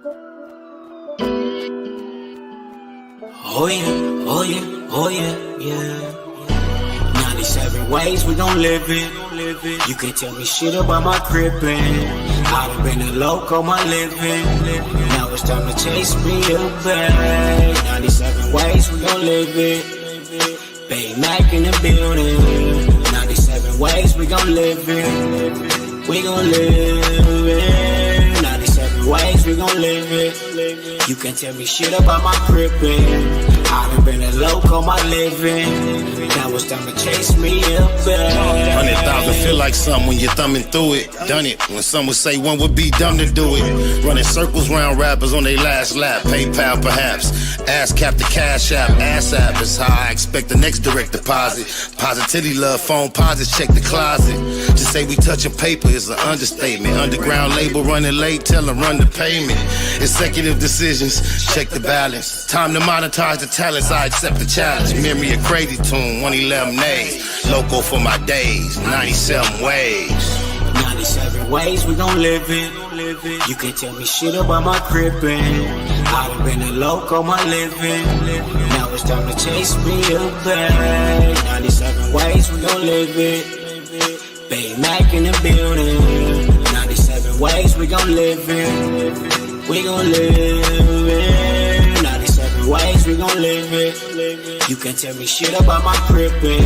Oh yeah, oh yeah, oh yeah, yeah. 97 ways we gon' live it. You can't tell me shit about my crippin'. I done been a loco my living. Now it's time to chase me a bag. 97 ways we gon' live it. Bay Mac in the building. 97 ways we gon' live it. We gon' live it. 97 ways we gon' live it. You can't tell me shit about my crippin'. I done been a loco my living. Now it's time to chase me a bag. 100,000 feel like something when you're thumbing through it. Done it when some would say one would be dumb to do it. Running circles round rappers on their last lap. PayPal perhaps. Ass cap the cash app. Ass app is how I expect the next direct deposit. Positivity love phone posits check the closet. Just say we touching paper is an understatement. Underground label running late, tell them run the payment. Executive decisions, check the balance. Time to monetize the talents, I accept the challenge. Memory of crazy tune, 111 days. Loco for my days, 97 ways. 97 ways we gon' live it. You can't tell me shit about my crippin'. I done been a loco my living. Now it's time to chase me a bag. 97 ways we gon' live it. Bay Mac in the building. 97 ways we gon' live it. We gon' live it. 97 ways we gon' live it. You can't tell me shit about my crippin'.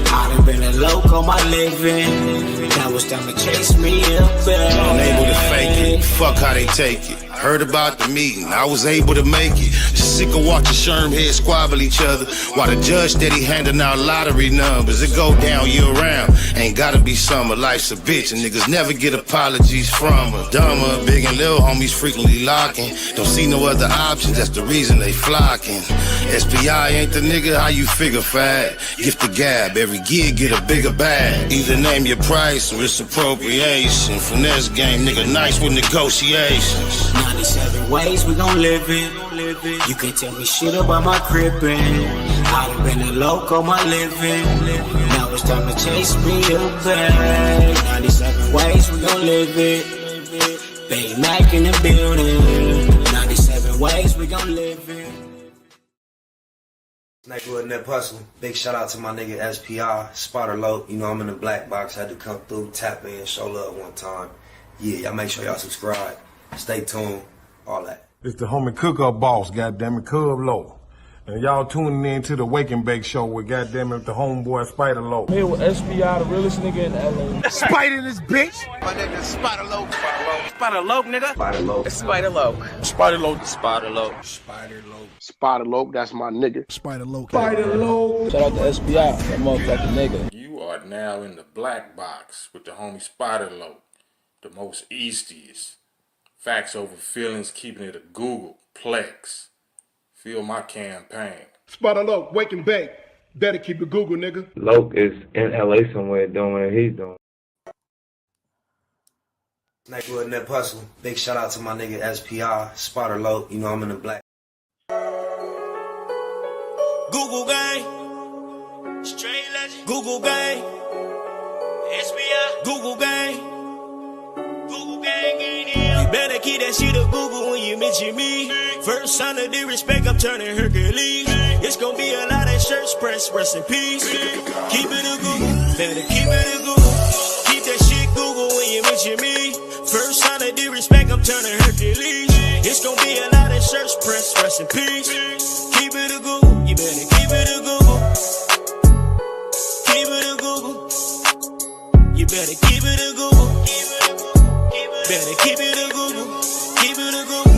I done been a loco my living. Now it's time to chase me a bag. Unable to fake it, fuck how they take it. Heard about the meeting, I was able to make it. Just sick of watching Sherm heads squabble each other while the judge steady handing out lottery numbers. It go down year round, ain't gotta be summer. Life's a bitch and niggas never get apologies from her. Dumber, big and little homies frequently locking. Don't see no other options, that's the reason they flocking. SPI ain't the nigga, how you figure fat? Gift the gab, every gig get a bigger bag. Either name your price or it's appropriation. Finesse game, nigga nice with negotiations. 97 ways we gon' live it. You can't tell me shit about my crippin'. I done been a loco my living. Now it's time to chase me a bag. 97 ways we gon' live it. Bay Mac in the building. 97 ways we gon' live it. Nightwood Net Hustling. Big shout out to my nigga SPI, Spotter Low. You know I'm in the black box. Had to come through, tap in, show love one time. Yeah, y'all make sure y'all subscribe. Stay tuned, all that. It's the homie Cook-Up Boss, goddammit, Cub Low. And y'all tuning in to the Wake and Bake Show with goddammit the homeboy Spider Low. Here with SPI, the realest nigga in LA. Spider this bitch! My nigga Spider Low. Spider Low, nigga. Spider Low. Spider Low. Spider Low. Spider Low. Spider Low. Spider Low, that's my nigga. Spider Low. Spider Low. Shout out to SPI, that motherfucking nigga. You are now in the black box with the homie Spider Low, the most eastiest. Facts over feelings, keeping it a Google Plex. Feel my campaign. Spider Low, Wake and Bake. Better keep it Google, nigga. Loke is in LA somewhere doing what he's doing. Nightwood Net Hustling. Big shout out to my nigga SPI, Spotter Low. You know I'm in the black. Google gang. Straight legend. Google gang. SPI. Google gang. Google gang ain't here. You better keep that shit a Google when you mention me. First sign of disrespect, I'm turning Hercules. It's gonna be a lot of shirts pressed, rest in peace. Keep it a Google, better keep it a Google. Keep that shit Google when you mention me. First sign of disrespect, I'm turning Hercules. It's gonna be a lot of shirts pressed, rest in peace. Keep it a Google, you better keep it a Google. Keep it a Google. You better keep it a Google. Better keep it a Google. Keep it a Google.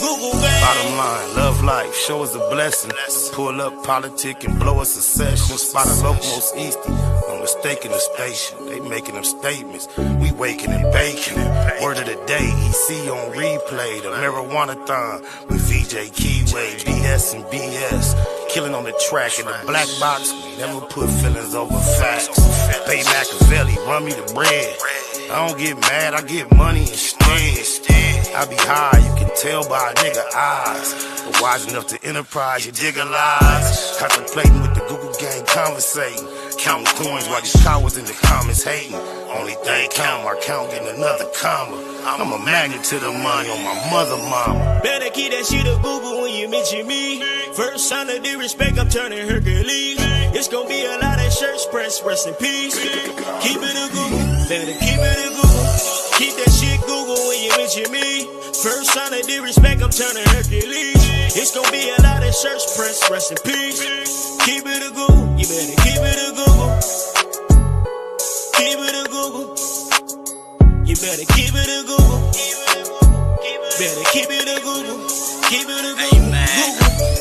Google, gang. Bottom line, love life, show us a blessing. Pull up politic and blow us a session. Spot a local most easty, no mistaking the station. They making them statements, we waking and baking. Word of the day, EC on replay. The marijuana-thon with VJ Keyway, BS and BS. Killing on the track in the black box, we never put feelings over facts. Bay Machiavelli, run me the bread. I don't get mad, I get money instead. I be high, you can tell by a nigga eyes. But wise enough to enterprise, you dig a lies. Contemplating with the Google gang, conversating. counting coins while these cowards in the comments hating. Only thing count, my count getting another comma. I'm a magnet to the money on my mother mama. Better keep that shit a Google when you mention me. First sign of disrespect, I'm turning Hercules. It's gonna be a lot of shirts pressed, rest in peace. Keep it a Google, better keep it a Google. Keep that shit Google when you mention me. First sign of disrespect, I'm turning Hercules. It's gonna be a lot of shirts pressed, rest in peace. Keep it a Google, you better keep it a Google. Keep it a Google. You better keep it a Google. Better keep it a Google. Keep it a Google.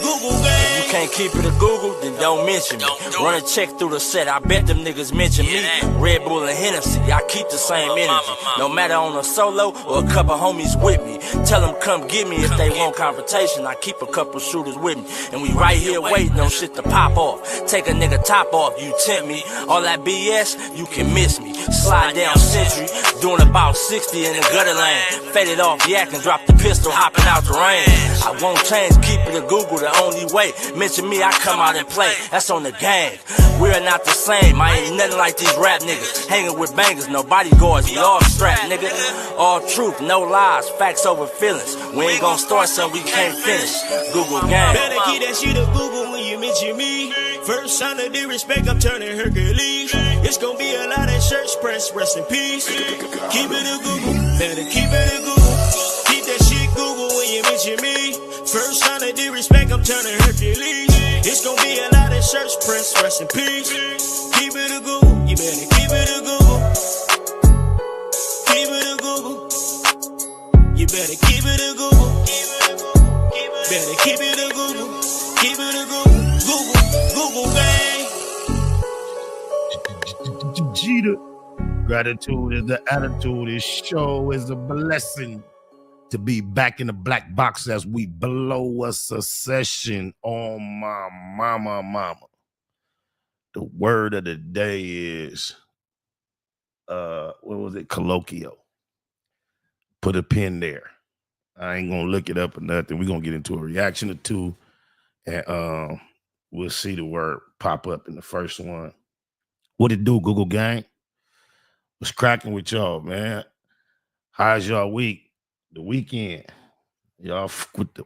Google, gang. You can't keep it a Google, then don't mention me. Run a check through the set, I bet them niggas mention me. Red Bull and Hennessy, I keep the same energy. No matter on a solo or a couple homies with me. Tell them come get me if they want confrontation. I keep a couple shooters with me. And we right here waiting on shit to pop off. Take a nigga top off, you tempt me. All that BS, you can miss me. Slide down Century, doing about 60 in the gutter lane. Faded off yak and drop the pistol, hopping out the rain. I won't change, keep it a Google the only way. Mention me, I come out and play. That's on the gang. We're not the same. I ain't nothing like these rap niggas. Hanging with bangers, no bodyguards, we all strapped, nigga. All truth, no lies, facts over feelings. We ain't gonna start something we can't finish. Google gang. Better keep that shit a Google when you mention me. First sign of disrespect, I'm turning Hercules. It's gonna be a lot of shirts pressed, rest in peace. Keep it a Google, better keep it a Google. Keep that shit Google when you mention me. First sign of disrespect, I'm turning Hercules. It's gonna be a lot of shirts pressed, rest in peace. Keep it a Google, you better keep it a Google. Keep it a Google. You better keep it a Google. Better keep it a Google. Keep it a Google. Google gang. Jeter. Gratitude is the attitude. This show is a blessing to be back in the black box as we blow us a session on my mama. The word of the day is, what was it? Colloquial. Put a pin there. I ain't gonna look it up or nothing. We're gonna get into a reaction or two, and we'll see the word pop up in the first one. What it do, Google gang? What's cracking with y'all, man? How's y'all week? The weekend? Y'all with the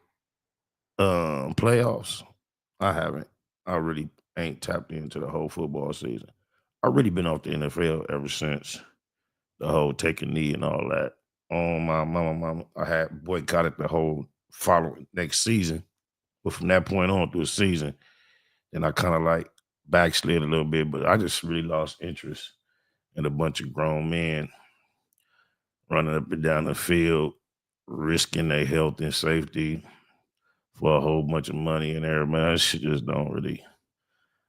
playoffs? I haven't. I really ain't tapped into the whole football season. I really been off the NFL ever since the whole take a knee and all that. Oh, my mama, I had boycotted the whole following next season. But from that point on through the season, then I kind of like backslid a little bit, but I just really lost interest in a bunch of grown men running up and down the field, risking their health and safety for a whole bunch of money and everything. That shit just don't really.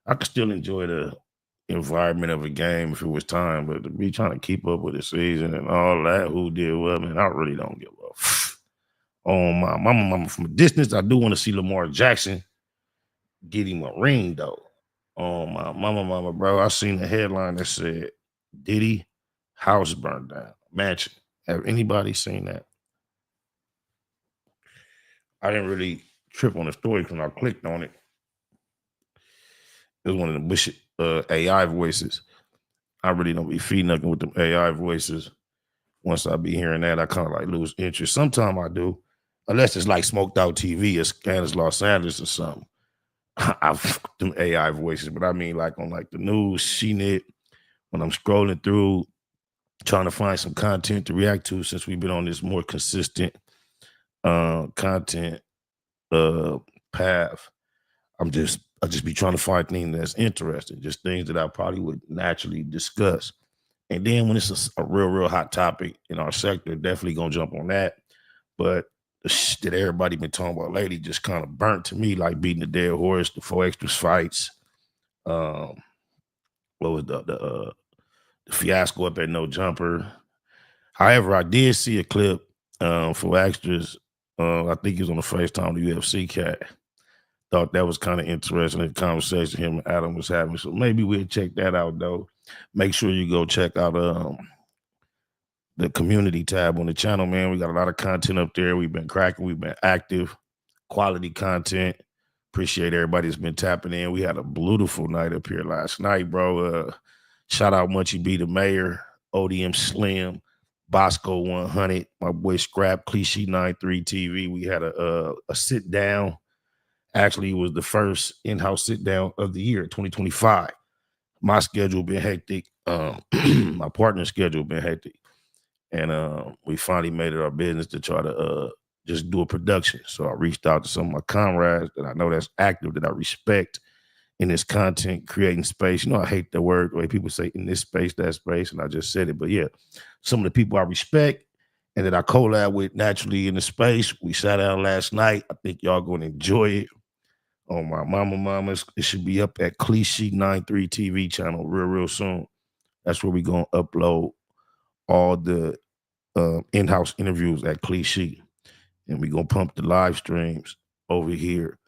I could still enjoy the environment of a game if it was time, but to be trying to keep up with the season and all that, who did what, man, I really don't give a f. Oh, my mama, from a distance, I do want to see Lamar Jackson get him a ring, though. Oh, my mama, bro. I seen the headline that said, Diddy house burned down, mansion. Have anybody seen that? I didn't really trip on the story when I clicked on it. It was one of the Bush AI voices. I really don't be feeding nothing with them AI voices. Once I be hearing that, I kind of like lose interest. Sometimes I do, unless it's like Smoked Out TV or Scandalous Los Angeles or something. I fuck them AI voices, but I mean like on like the news, CNET, when I'm scrolling through, trying to find some content to react to since we've been on this more consistent content path. I just be trying to find things that's interesting, just things that I probably would naturally discuss. And then when it's a real hot topic in our sector, definitely gonna jump on that. But the shit that everybody been talking about lately just kind of burnt to me, like beating the dead horse, the 4 extras fights. What was the fiasco up at No Jumper? However, I did see a clip for extras. I think he was on the FaceTime the UFC cat. Thought that was kind of interesting, the conversation him and Adam was having. So maybe we'll check that out, though. Make sure you go check out the community tab on the channel, man. We got a lot of content up there. We've been cracking. We've been active. Quality content Appreciate everybody that's been tapping in. We had a beautiful night up here last night, bro. Shout out Munchie B, the mayor, ODM Slim, Bosco 100, my boy Scrap, Cliche 93 TV. We had a sit down. Actually, it was the first in-house sit down of the year, 2025. My schedule been hectic. My partner's schedule been hectic. And we finally made it our business to try to just do a production. So I reached out to some of my comrades that I know that's active, that I respect in this content creating space. You know, I hate the word, the way people say in this space, that space, and I just said it. But yeah, some of the people I respect and that I collab with naturally in the space. We sat down last night. I think y'all gonna enjoy it. On my mama, it should be up at Cliche 93 TV channel real soon. That's where we gonna upload all the in-house interviews at Cliche. And we gonna pump the live streams over here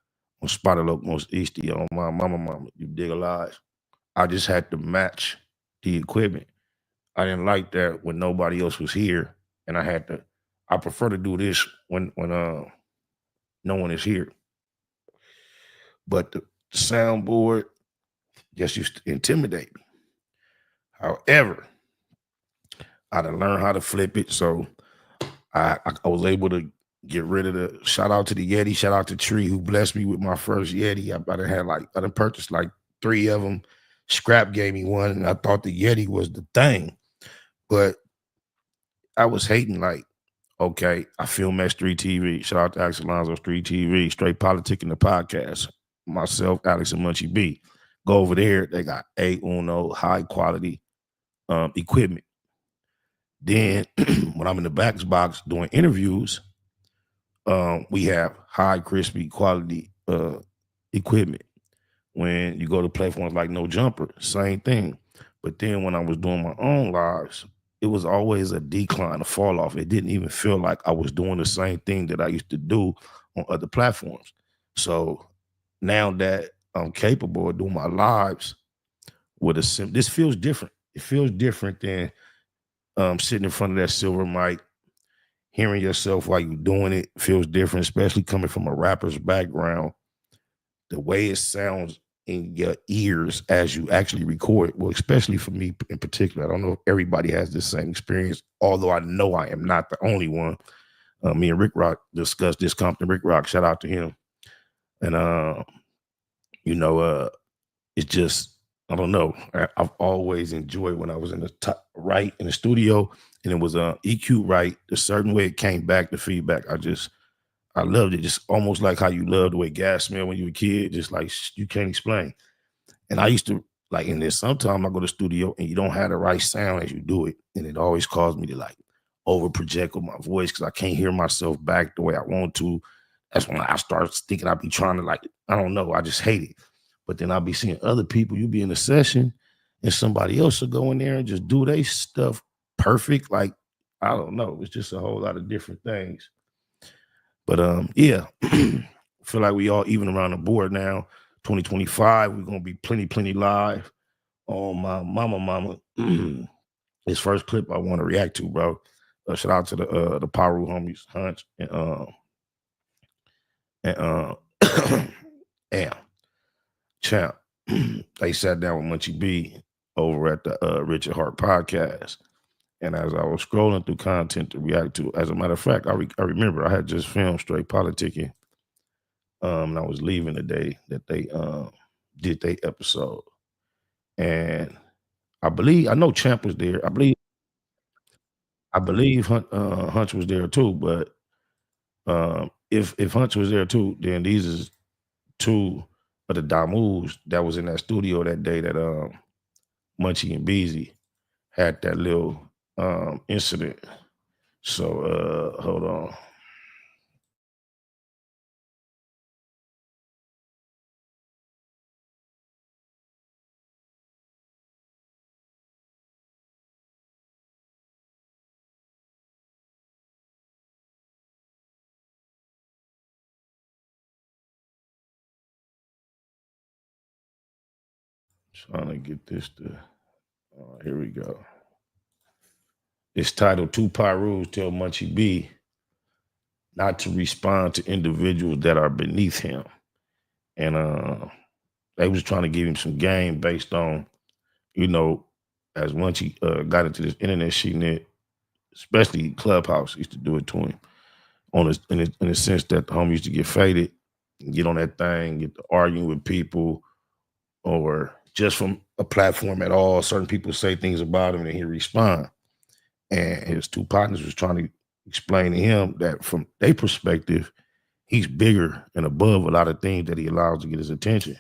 on Spider Loc Most Easty on my mama. You dig alive? I just had to match the equipment. I didn't like that when nobody else was here, and I prefer to do this when no one is here. But the soundboard just used to intimidate me. However, I done learned how to flip it, so I was able to get rid of the shout out to the Yeti, shout out to Tree who blessed me with my first Yeti. I done purchased like 3 of them. Scrap gave me one, and I thought the Yeti was the thing. But I was hating like, okay, I film at Street TV. Shout out to Alex Alonzo, Street TV, Straight Politicking the podcast. Myself, Alex, and Munchie B. Go over there, they got A1 high quality equipment. Then when I'm in the BLACBOX doing interviews, we have high crispy quality equipment. When you go to platforms like No Jumper, same thing. But then when I was doing my own lives, it was always a decline, a fall off. It didn't even feel like I was doing the same thing that I used to do on other platforms. So now that I'm capable of doing my lives with this feels different. It feels different than sitting in front of that silver mic, hearing yourself while you're doing it feels different, especially coming from a rapper's background. The way it sounds in your ears as you actually record, well, especially for me in particular, I don't know if everybody has the same experience, although I know I am not the only one. Me and Rick Rock discussed this, Compton Rick Rock, shout out to him. And, it's just, I don't know. I've always enjoyed when I was in the top right in the studio and it was EQ right, the certain way it came back, the feedback. I loved it. Just almost like how you loved the way gas smelled when you were a kid, just like you can't explain. And I used to, like in this, sometimes I go to the studio and you don't have the right sound as you do it. And it always caused me to like over project with my voice because I can't hear myself back the way I want to. That's when I start thinking I'd be trying to like, I don't know, I just hate it. But then I'll be seeing other people, you be in a session and somebody else will go in there and just do their stuff perfect. Like, I don't know. It's just a whole lot of different things. But yeah, feel like we all even around the board now. 2025, we're going to be plenty live on my mama. This first clip I want to react to, bro. Shout out to the Piru homies, Hunch and Champ. They sat down with Munchie B over at the Richard Hart podcast. And as I was scrolling through content to react to, as a matter of fact, I remember I had just filmed Straight Politicking. And I was leaving the day that they did their episode. And I know Champ was there. I believe Hunch was there too, but if Hunch was there too, then these is two of the Damus that was in that studio that day that Munchie and Beezy had that little incident. So hold on. Trying to get this to, here we go. It's titled Two Pirus Tell Munchie B Not to Respond to Individuals That Are Beneath Him. And they was trying to give him some game based on, you know, as once he got into this internet shit, especially Clubhouse used to do it to him in the sense that the homie used to get faded and get on that thing, get to arguing with people, or just from a platform at all. Certain people say things about him and he respond. And his two partners was trying to explain to him that from their perspective, he's bigger and above a lot of things that he allows to get his attention.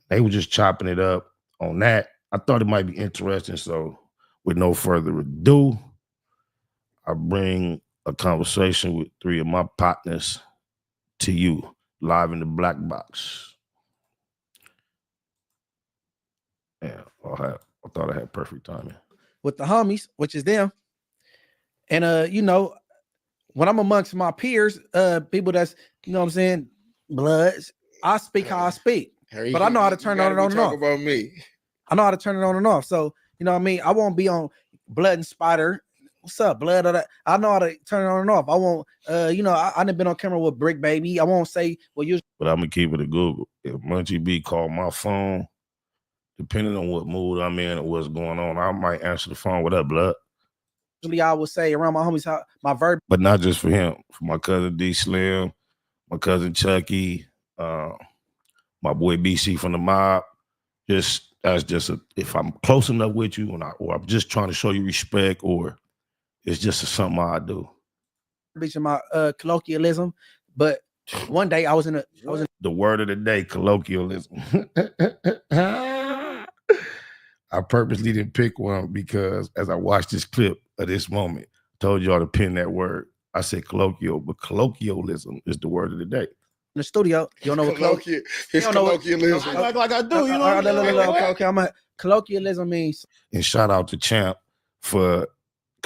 They were just chopping it up on that. I thought it might be interesting. So with no further ado, I bring a conversation with three of my partners to you live in the Black Box. Yeah, I thought I had perfect timing. With the homies, which is them. And you know, when I'm amongst my peers, people that's, you know what I'm saying, bloods, I speak how I speak. Harry, but I know how to turn it on and off. About me. I know how to turn it on and off. So, you know what I mean? I won't be on Blood and Spider. What's up, blood? I know how to turn it on and off. I won't, you know, I done been on camera with Brick Baby. I won't say, well, you. But I'm going to keep it a Google. If Munchie B called my phone, depending on what mood I'm in or what's going on, I might answer the phone. What up, blood? Usually I would say around my homies, my verb. But not just for him. For my cousin D Slim, my cousin Chucky, my boy BC from the mob. That's just if I'm close enough with you or I'm just trying to show you respect, or it's just something I do. Bitching my colloquialism, but one day I was in the word of the day, colloquialism. I purposely didn't pick one because as I watched this clip of this moment, I told y'all to pin that word. I said colloquial, but colloquialism is the word of the day. In the studio, you don't know what colloquialism. Like I do, you know. Okay, I'm a colloquialism means. And shout out to Champ because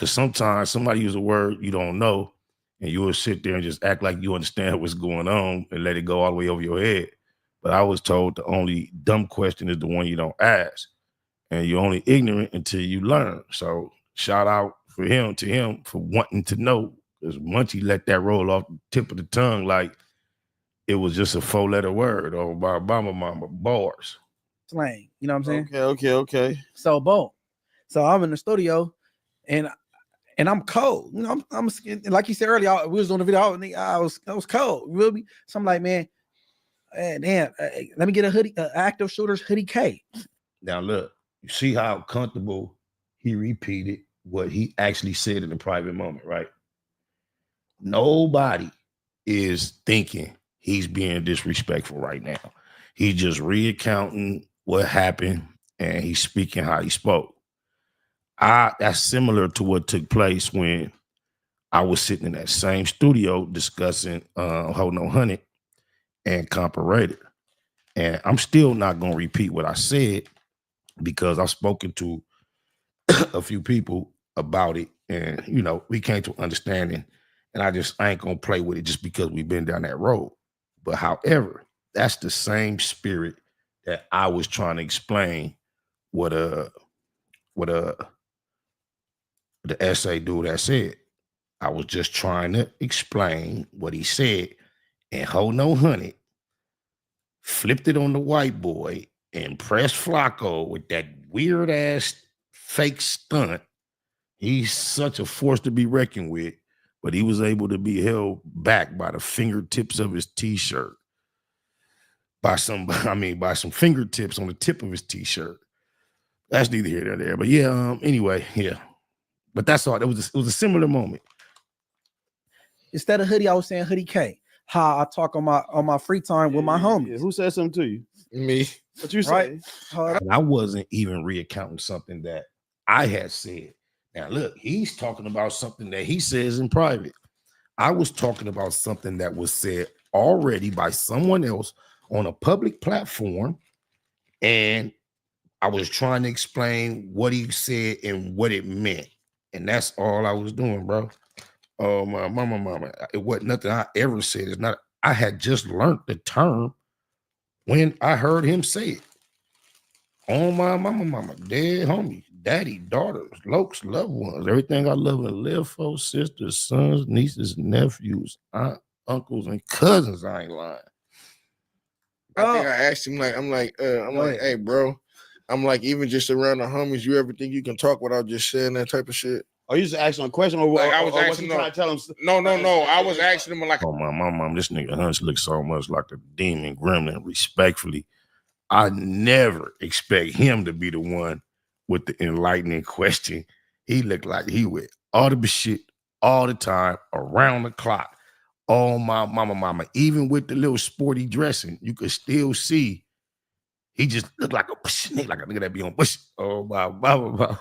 sometimes somebody use a word you don't know, and you will sit there and just act like you understand what's going on and let it go all the way over your head. But I was told the only dumb question is the one you don't ask, and you're only ignorant until you learn. So shout out to him for wanting to know, because once he let that roll off the tip of the tongue like it was just a 4-letter word or by mama bars. Slang, you know what I'm saying? Okay. So boom. So I'm in the studio and I'm cold. You know, I'm like you said earlier, we was on the video, I was cold. You feel me? So I'm like, man, damn, let me get a hoodie, active shooter's hoodie K. Now look, you see how comfortable he repeated what he actually said in the private moment, right? Nobody is thinking he's being disrespectful right now. He's just recounting what happened and he's speaking how he spoke. That's similar to what took place when I was sitting in that same studio discussing Hold No Honey and Comparator. And I'm still not going to repeat what I said because I've spoken to a few people about it and, you know, we came to an understanding, and I ain't going to play with it just because we've been down that road. But however, that's the same spirit that I was trying to explain what the essay dude that said. I was just trying to explain what he said, and Hold No Honey flipped it on the white boy and pressed Flacco with that weird ass fake stunt. He's such a force to be reckoned with, but he was able to be held back by the fingertips of his t-shirt. By some fingertips on the tip of his t-shirt. That's neither here nor there. But yeah, anyway, yeah. But that's all. It was a similar moment. Instead of hoodie, I was saying hoodie K. How I talk on my free time with my homies. Yeah. Who said something to you? Me. What you say? Right? And I wasn't even recounting something that I had said. Now look, he's talking about something that he says in private. I was talking about something that was said already by someone else on a public platform, and I was trying to explain what he said and what it meant, and that's all I was doing, bro. Oh my mama, it wasn't nothing I ever said. It's not. I had just learned the term when I heard him say it. Oh my mama, dead homies, daddy, daughters, lokes, loved ones, everything I love and live for, sisters, sons, nieces, nephews, aunt, uncles, and cousins. I ain't lying. I think I asked him I'm like, hey, bro. I'm like, even just around the homies, you ever think you can talk without just saying that type of shit? Are you just asking a question, or I was asking trying to tell him? No. I was asking him like, oh my mom, this nigga Hunch looks so much like a demon gremlin. Respectfully, I never expect him to be the one with the enlightening question. He looked like he with all the shit all the time, around the clock. Oh my mama, even with the little sporty dressing, you could still see he just looked like a nigga, like a nigga that be on bush. Oh my mama.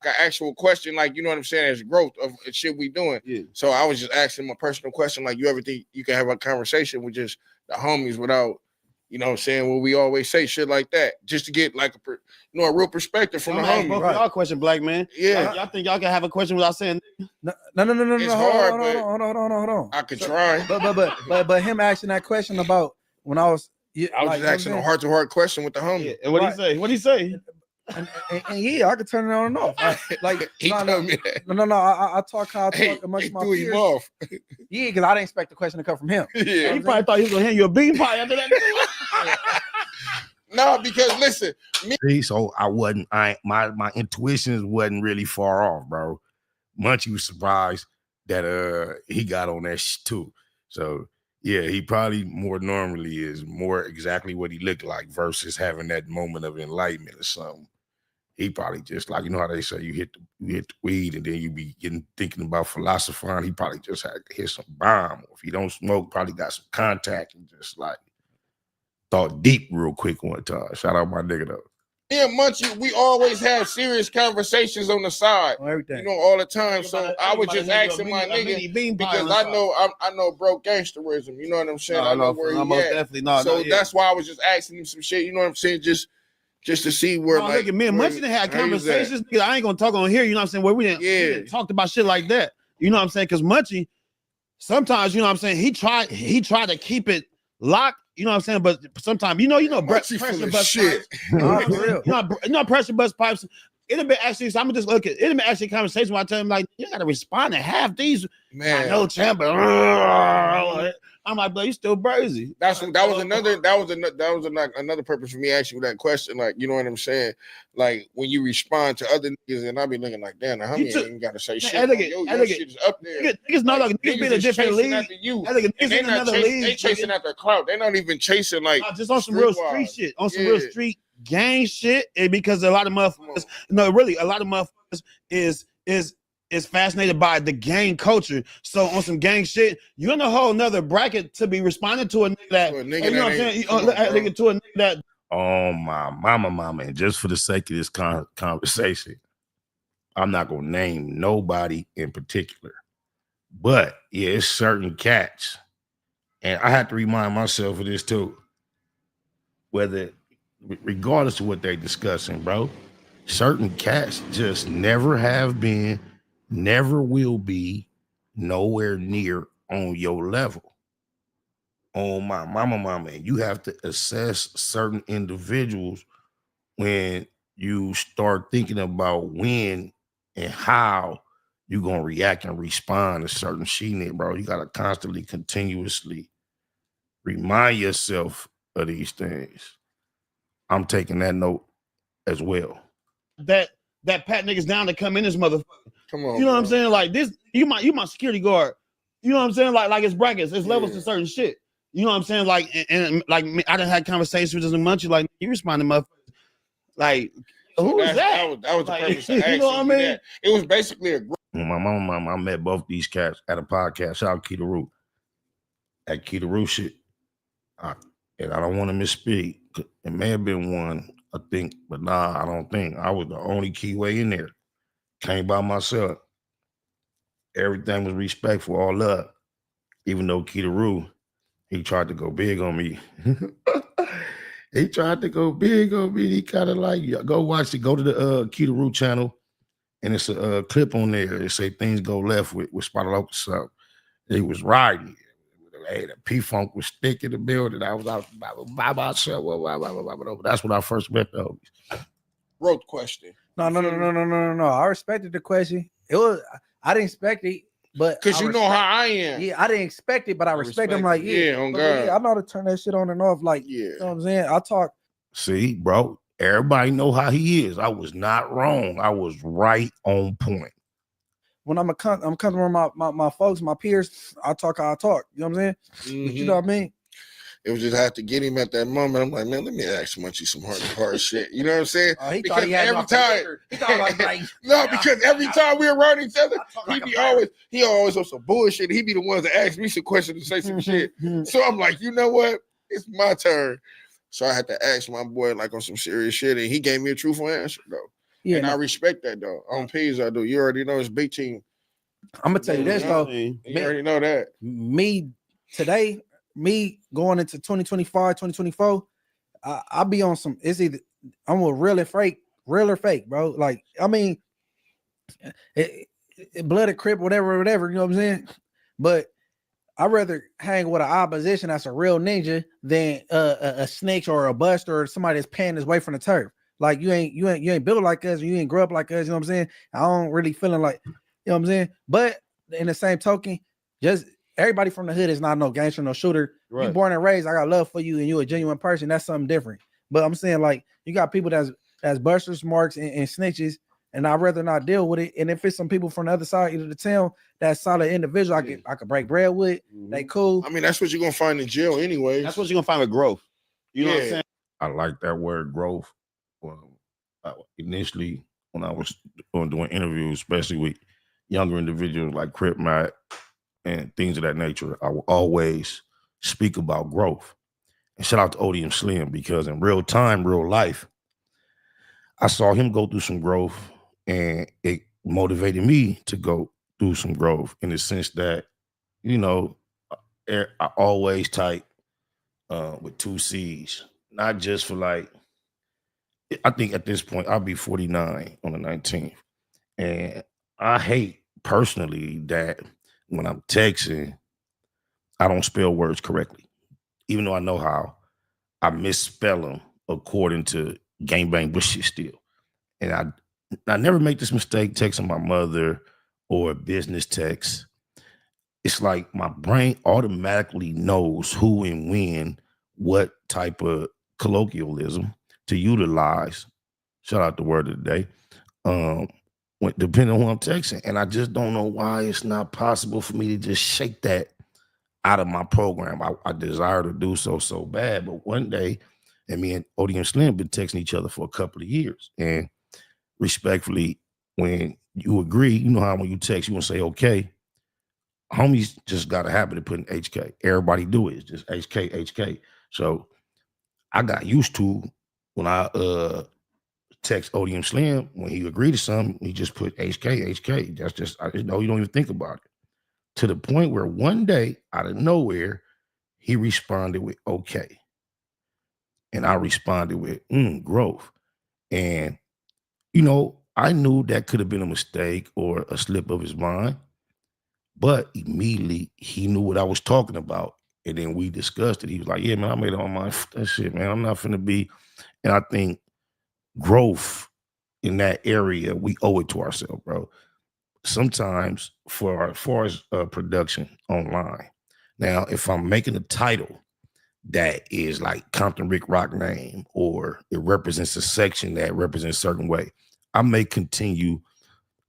an actual question, like, you know what I'm saying, as growth of shit we doing. Yeah. So I was just asking him a personal question, like, you ever think you can have a conversation with just the homies without, you know what I'm saying, what we always say, shit like that, just to get like a real perspective from the homies. Right. Y'all question, black man. Yeah. Y'all think y'all can have a question without saying no. It's hard, but hold on. I could try. But him asking that question about when I was just asking a heart-to-heart question with the homie. Yeah. And what'd he say? What'd he say? And yeah, I could turn it on and off. He told me that. No. I talk how I talk amongst my peers. Off. Yeah, because I didn't expect the question to come from him. Yeah, he probably thought he was gonna hand you a bean pie after that. No, because listen, so my intuitions wasn't really far off, bro. Munchie was surprised that he got on that too. So yeah, he probably more normally is more exactly what he looked like versus having that moment of enlightenment or something. He probably just like, you know how they say you hit the weed and then you be thinking about philosophizing. He probably just had to hit some bomb. Or if he don't smoke, probably got some contact and just like thought deep real quick one time. Shout out my nigga though. Me and Munchie, we always have serious conversations on the side. Everything. You know, all the time. So I was just asking my nigga because I know bro gangsterism. You know what I'm saying? I know where he at. Definitely not. So that's why I was just asking him some shit. You know what I'm saying? Just to see where like me and Munchie done had conversations. I ain't gonna talk on here. You know what I'm saying? Where we didn't talked about shit like that. You know what I'm saying? Because Munchie, sometimes, you know what I'm saying, he tried to keep it locked. You know what I'm saying? But sometimes, you know, pressure bust shit. Pressure bust pipes. It'll be actually, so I'm just looking. It'll be actually a conversation where I tell him, like, you gotta respond to half these. Man, I know champ. I'm like, bro, you still crazy. That was another purpose for me asking you that question. Like, you know what I'm saying? Like when you respond to other niggas, and I be looking like, damn, how many ain't even gotta say shit? Your shit is up there. Niggas not like niggas been a different league. They chasing after clout. They're not even chasing like just on some real street shit, on some real street gang shit. And because a lot of motherfuckers, a lot of motherfuckers is fascinated by the gang culture. So on some gang shit, you're in a whole nother bracket to be responding to a nigga that, you know what I'm saying? To a nigga that. Oh my mama, and just for the sake of this conversation, I'm not gonna name nobody in particular, but yeah, it's certain cats, and I have to remind myself of this too. Whether, regardless of what they're discussing, bro, certain cats just never have been, never will be, nowhere near on your level. On my mama, you have to assess certain individuals when you start thinking about when and how you're gonna react and respond to certain shit, bro. You gotta constantly, continuously remind yourself of these things. I'm taking that note as well. That pat niggas down to come in this motherfucker. Come on, you know what I'm saying? Like this, you my security guard. You know what I'm saying? Like it's brackets, it's levels to certain shit. You know what I'm saying? Like and like I done had conversations with this Munchie. Like you respond to motherfuckers. Like who is that? That was the like, purpose of you asking. know what I mean? That. It was basically a group. My mama, I met both these cats at a podcast. Shout out Keita Roo. At Keita Roo shit. And I don't want to misspeak. It may have been one, I think, but nah, I don't think. I was the only keyway in there. Came by myself. Everything was respectful, all love. Even though Keita Roo, he tried to go big on me. He tried to go big on me. He kind of like, go watch it. Go to the Keita Roo channel, and it's a clip on there. It say things go left with Spider Locust up. He was riding. Hey, the P-Funk was thick in the building. I was out by myself. That's when I first met the homies. Wrote the question. No. I respected the question. I didn't expect it. But because you know how I am. Yeah, I didn't expect it, but I respect him. Like, on God. Yeah, I know how to turn that shit on and off. Like, you know what I'm saying? I talk. See, bro, everybody know how he is. I was not wrong. I was right on point. When I'm comfortable with my folks, my peers, I talk how I talk. You know what I'm saying? But you know what I mean? It was just I had to get him at that moment. I'm like, man, let me ask Munchie some hard shit. You know what I'm saying? He thought he had every time. He thought like no, because every time we around each other, he always on some bullshit. He be the ones that ask me some questions and say some shit. So I'm like, you know what? It's my turn. So I had to ask my boy like on some serious shit, and he gave me a truthful answer though. Yeah, and I respect that though. On P's, I do. You already know it's big team. I'm gonna tell you this though. You already know that. Me today. Me going into 2025, 2024, I'll be on some. It's either I'm a real or fake, bro. Like, I mean, blood or crip, whatever, you know what I'm saying? But I'd rather hang with an opposition that's a real ninja than a snitch or a buster or somebody that's paying his way from the turf. Like, you ain't built like us, you ain't grew up like us, you know what I'm saying? I don't really feeling like, you know what I'm saying? But in the same token, just everybody from the hood is not no gangster, no shooter. Right. You born and raised, I got love for you, and you a genuine person. That's something different. But I'm saying, like, you got people that's busters, marks, and snitches, and I'd rather not deal with it. And if it's some people from the other side of the town that's solid individual, I could break bread with. They cool. I mean, that's what you're gonna find in jail anyway. That's what you're gonna find with growth. You know what I'm saying? I like that word growth. Well, initially, when I was doing interviews, especially with younger individuals like Crip Matt and things of that nature, I will always speak about growth. And shout out to ODM Slim, because in real time, real life, I saw him go through some growth, and it motivated me to go through some growth in the sense that, you know, I always type with 2 C's, not just for like, I think at this point, I'll be 49 on the 19th. And I hate personally that when I'm texting, I don't spell words correctly, even though I know how. I misspell them according to gangbang bullshit still. And I never make this mistake texting my mother or a business text. It's like my brain automatically knows who and when, what type of colloquialism to utilize. Shout out the word of the day. Depending on who I'm texting. And I just don't know why it's not possible for me to just shake that out of my program. I desire to do so bad. But one day, and me and ODM Slim been texting each other for a couple of years. And respectfully, when you agree, you know how when you text, you want to say, okay, homies just got a habit of putting HK. Everybody do it. It's just HK. So I got used to when I text ODM Slim, when he agreed to something, he just put HK. That's just, I just know you don't even think about it. To the point where one day, out of nowhere, he responded with okay. And I responded with growth. And, you know, I knew that could have been a mistake or a slip of his mind. But immediately, he knew what I was talking about. And then we discussed it. He was like, yeah, man, I made it on my that shit, man. I'm not finna be. And I think growth in that area, we owe it to ourselves, bro. Sometimes as far as production online. Now, if I'm making a title that is like Compton Rick Rock name, or it represents a section that represents a certain way, I may continue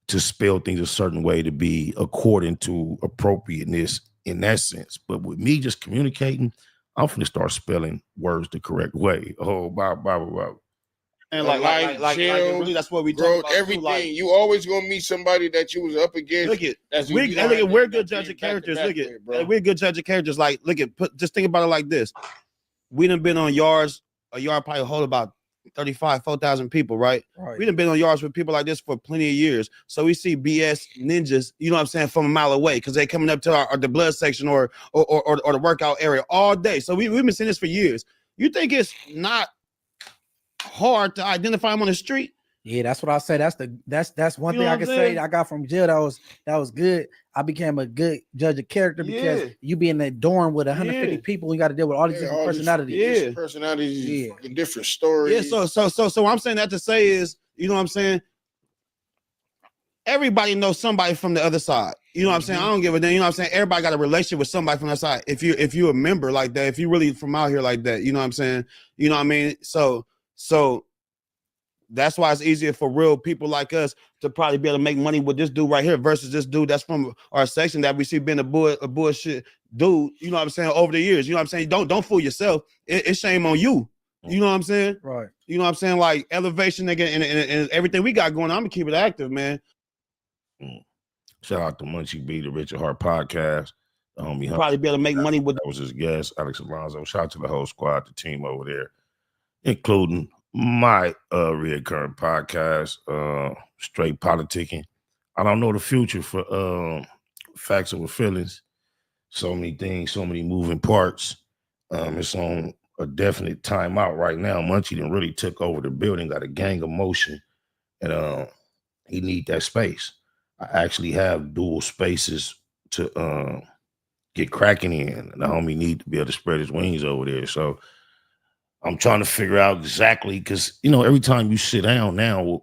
to spell things a certain way to be according to appropriateness in that sense. But with me just communicating, I'm finna start spelling words the correct way. Oh, blah. And like really, that's what we talk about. Everything. Like, you always gonna meet somebody that you was up against. We're good judge of characters. We're good judge of characters. Like, just think about it like this. We done been on yards. A yard probably hold about 4,000 people, right? We done been on yards with people like this for plenty of years. So we see BS ninjas, you know what I'm saying, from a mile away, because they coming up to the blood section or the workout area all day. So we've been seeing this for years. You think it's not hard to identify them on the street? Yeah, that's what I say. That's one thing I can say I got from jail that was good. I became a good judge of character because you be in that dorm with 150 people, you got to deal with all these different personalities. Personalities and different stories. Yeah, so I'm saying that to say is, you know what I'm saying? Everybody knows somebody from the other side. You know what I'm saying? I don't give a damn. You know what I'm saying? Everybody got a relationship with somebody from that side. If you a member like that, if you really from out here like that, you know what I'm saying? You know what I mean? So that's why it's easier for real people like us to probably be able to make money with this dude right here versus this dude that's from our section that we see being a bullshit dude. You know what I'm saying? Over the years, you know what I'm saying? Don't fool yourself. It's shame on you. You know what I'm saying? Right. You know what I'm saying? Like elevation, nigga, and everything we got going on. I'm gonna keep it active, man. Shout out to Munchie B, the Richard Hart podcast. The homie probably be able to make money with. That was his guest, Alex Alonso. Shout out to the whole squad, the team over there, including my reoccurring podcast, Straight Politicking. I don't know the future for Facts Over Feelings. So many things, so many moving parts. It's on a definite timeout right now. Munchie done really took over the building, got a gang of motion, and he need that space. I actually have dual spaces to get cracking in, and the homie need to be able to spread his wings over there. So I'm trying to figure out exactly, because every time you sit down now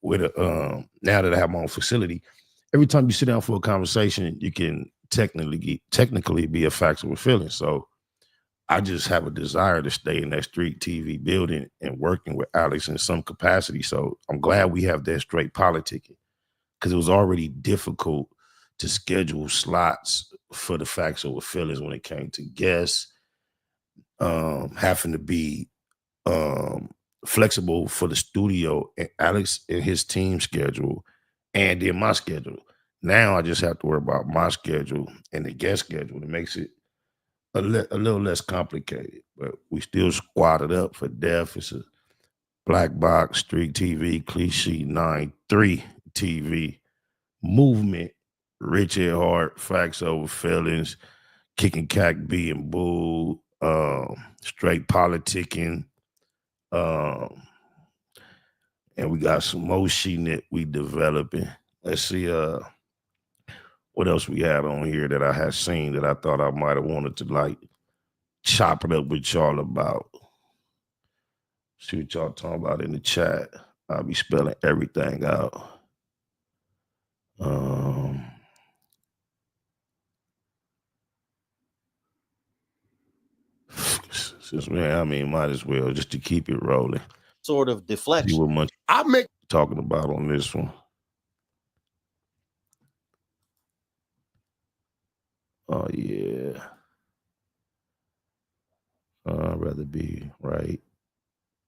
with a now that I have my own facility, every time you sit down for a conversation, you can technically be a Facts Over Feelings. So I just have a desire to stay in that street TV building and working with Alex in some capacity. So I'm glad we have that Straight Politicking, because it was already difficult to schedule slots for the Facts Over Feelings when it came to guests, having to be flexible for the studio and Alex and his team schedule, and then my schedule. Now I just have to worry about my schedule and the guest schedule. It makes it a little less complicated, but we still squatted up for Def. It's a BLACBOX, Street TV, Cliche 9-3 TV, Movement, Richard Hart, Facts Over Feelings, Kicking Cack B and Bull, Straight Politicking, and we got some more shit that we developing. Let's see what else we had on here that I had seen that I thought I might have wanted to like chop it up with y'all about. See what y'all talking about in the chat. I'll be spelling everything out. Might as well just to keep it rolling. Sort of deflection. See what much I make talking about on this one. Oh yeah. I'd rather be right.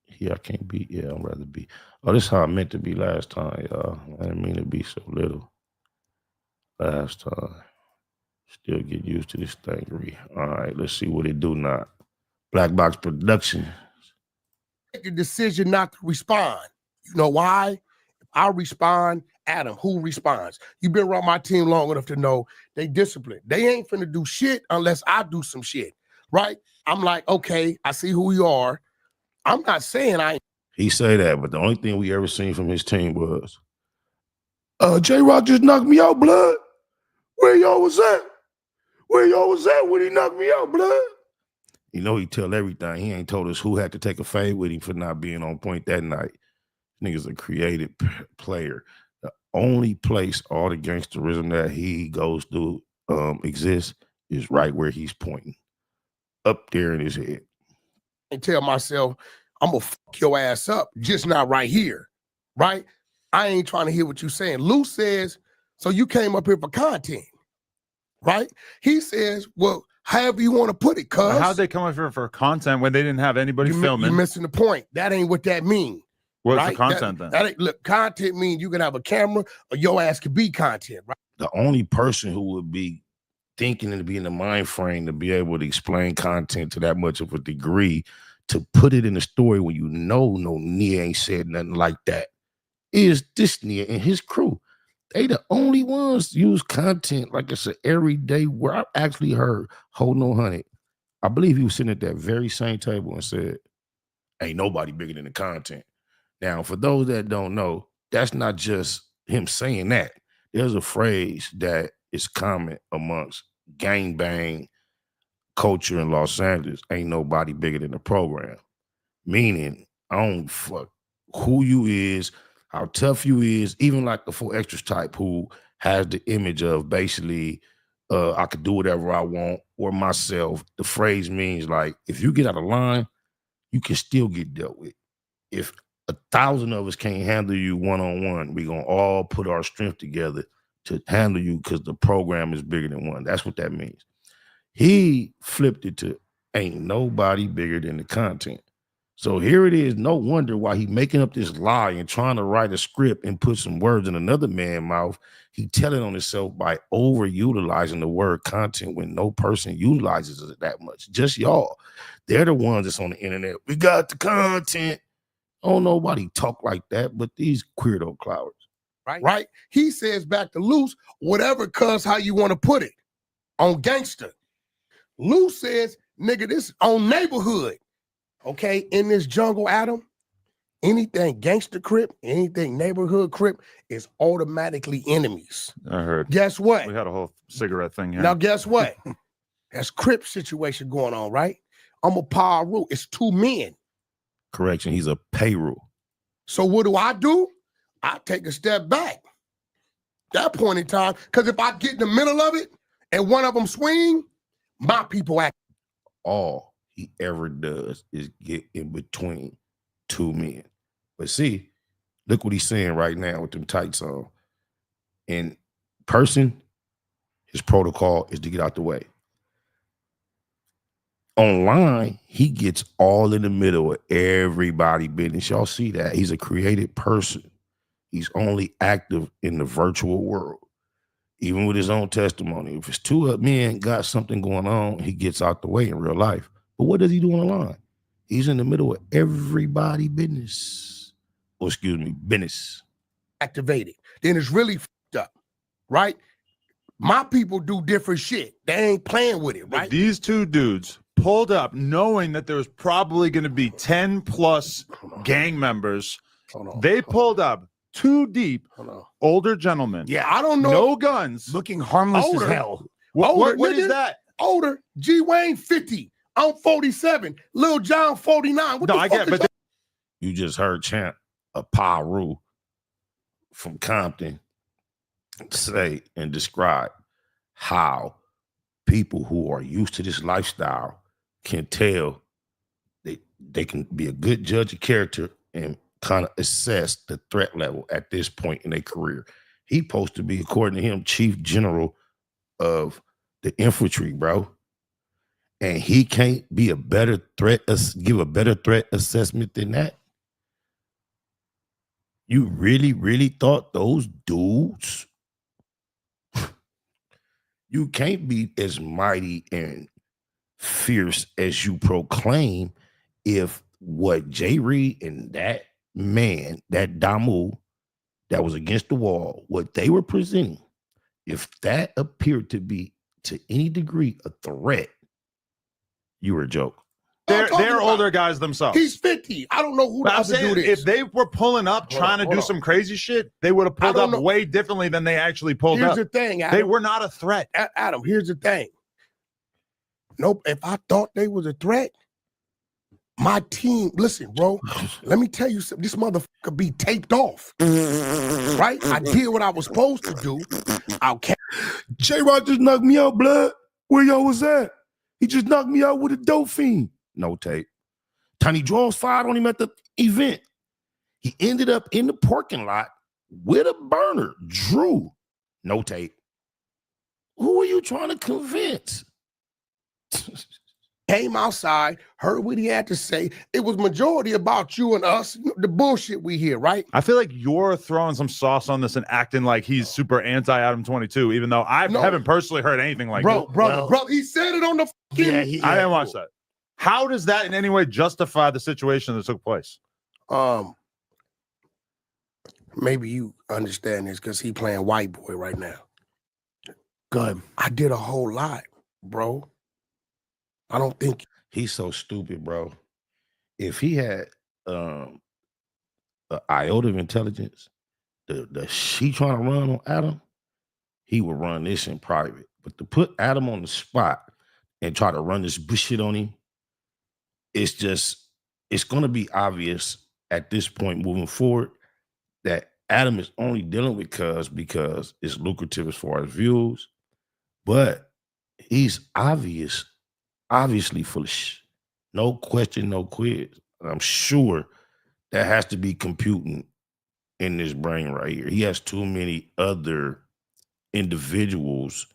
Here I can't be. Yeah, I'd rather be. Oh, this is how I meant to be last time, y'all. I didn't mean to be so little last time. Still get used to this thingery. All right, let's see what it do now. BLACBOX Productions. Make a decision not to respond. You know why? If I respond, Adam, who responds? You've been around my team long enough to know they disciplined. They ain't finna do shit unless I do some shit, right? I'm like, okay, I see who you are. I'm not saying I ain't. He say that, but the only thing we ever seen from his team was, J-Rock just knocked me out, blood. Where y'all was at? Where y'all was at when he knocked me out, blood? You know he tell everything. He ain't told us who had to take a fade with him for not being on point that night. Nigga's a creative player. The only place all the gangsterism that he goes through exists is right where he's pointing. Up there in his head. And tell myself, I'm gonna fuck your ass up, just not right here, right? I ain't trying to hear what you're saying. Lou says, so you came up here for content, right? He says, well, however you want to put it, cuz. How'd they come up here for content when they didn't have anybody filming? You're missing the point. That ain't what that means. What's right? the content then? That ain't, look, content means you can have a camera or your ass could be content, right? The only person who would be thinking and be in the mind frame to be able to explain content to that much of a degree, to put it in a story when you know no Nia ain't said nothing like that, is this Nia and his crew. They the only ones use content like it's an everyday where I actually heard, hold no honey. I believe he was sitting at that very same table and said, ain't nobody bigger than the content. Now, for those that don't know, that's not just him saying that. There's a phrase that is common amongst gangbang culture in Los Angeles. Ain't nobody bigger than the program. Meaning, I don't fuck who you is, how tough you is, even like the 4 Extras type who has the image of basically I could do whatever I want or myself. The phrase means like, if you get out of line, you can still get dealt with. If 1,000 of us can't handle you one-on-one, we're going to all put our strength together to handle you because the program is bigger than one. That's what that means. He flipped it to ain't nobody bigger than the content. So here it is. No wonder why he making up this lie and trying to write a script and put some words in another man's mouth. He telling on himself by overutilizing the word content when no person utilizes it that much. Just y'all. They're the ones that's on the internet. We got the content. Oh, nobody talk like that, but these queerdo clouders. Right? He says back to Luce, whatever, cuz how you want to put it. On gangster. Luce says, nigga, this on neighborhood. Okay, in this jungle, Adam, anything gangster crip, anything neighborhood crip is automatically enemies. I heard. Guess what? We had a whole cigarette thing here. Now, guess what? That's crip situation going on, right? I'm a Pirus. It's two men. Correction, he's a Pirus. So what do? I take a step back. That point in time, because if I get in the middle of it and one of them swing, my people act. All he ever does is get in between two men. But see, look what he's saying right now with them tights on. In person, his protocol is to get out the way. Online, he gets all in the middle of everybody business. Y'all see that? He's a created person. He's only active in the virtual world. Even with his own testimony. If it's two men got something going on, he gets out the way in real life. But what does he do online? He's in the middle of everybody business. Or excuse me, business. Activated. Then it's really fucked up, right? My people do different shit. They ain't playing with it, right? But these two dudes pulled up knowing that there was probably going to be 10 plus gang members. They pulled up too deep, older gentlemen. Yeah, I don't know. No guns. Looking harmless as hell. What is that? Older. G Wayne 50. I'm 47. Lil John 49. What No, the I fuck get, is but You just heard Champ, a Pirus from Compton, say and describe how people who are used to this lifestyle can tell they can be a good judge of character and kind of assess the threat level at this point in their career. He's supposed to be, according to him, chief general of the infantry, bro. And he can't be a better threat, give a better threat assessment than that. You really, really thought those dudes? You can't be as mighty and fierce as you proclaim if what Jay Reed and that man, that Damu, that was against the wall, what they were presenting, if that appeared to be to any degree a threat, you were a joke. They're older guys themselves. He's 50. I don't know who But I'm to do saying, this. if they were pulling up trying to do some crazy shit, they would have pulled up way differently than they actually pulled up. Here's the thing, Adam. They were not a threat. Adam, here's the thing. Nope, if I thought they was a threat, my team, listen, bro, let me tell you something. This motherfucker be taped off. Right? I did what I was supposed to do. J-Rock just knocked me out, blood. Where y'all was at? He just knocked me out with a dope fiend. No tape. Tiny Draws fired on him at the event. He ended up in the parking lot with a burner. Drew. No tape. Who are you trying to convince? Came outside, heard what he had to say. It was majority about you and us, the bullshit we hear, right? I feel like you're throwing some sauce on this and acting like he's super anti-Adam 22, even though I haven't personally heard anything like that. Brother, he said it on the fucking... I didn't watch that. How does that in any way justify the situation that took place? Maybe you understand this because he playing white boy right now. Good. I did a whole lot, bro. I don't think he's so stupid, bro. If he had an iota of intelligence, the she trying to run on Adam, he would run this in private. But to put Adam on the spot and try to run this shit on him, it's going to be obvious at this point moving forward that Adam is only dealing with Cuz because it's lucrative as far as views, but he's obviously full of shit. No question, no quiz. I'm sure that has to be computing in this brain right here. He has too many other individuals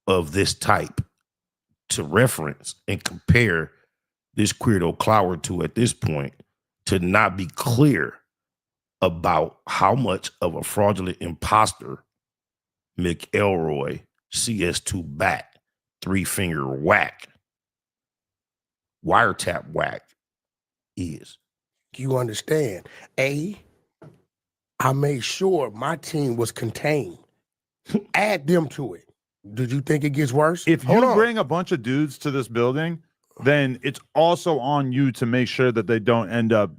of this type to reference and compare this Queerdo Clower to at this point to not be clear about how much of a fraudulent imposter McElroy, CS2 Bat, 3-finger whack, wiretap whack is. You understand? I made sure my team was contained. Add them to it. Did you think it gets worse? If you bring a bunch of dudes to this building, then it's also on you to make sure that they don't end up,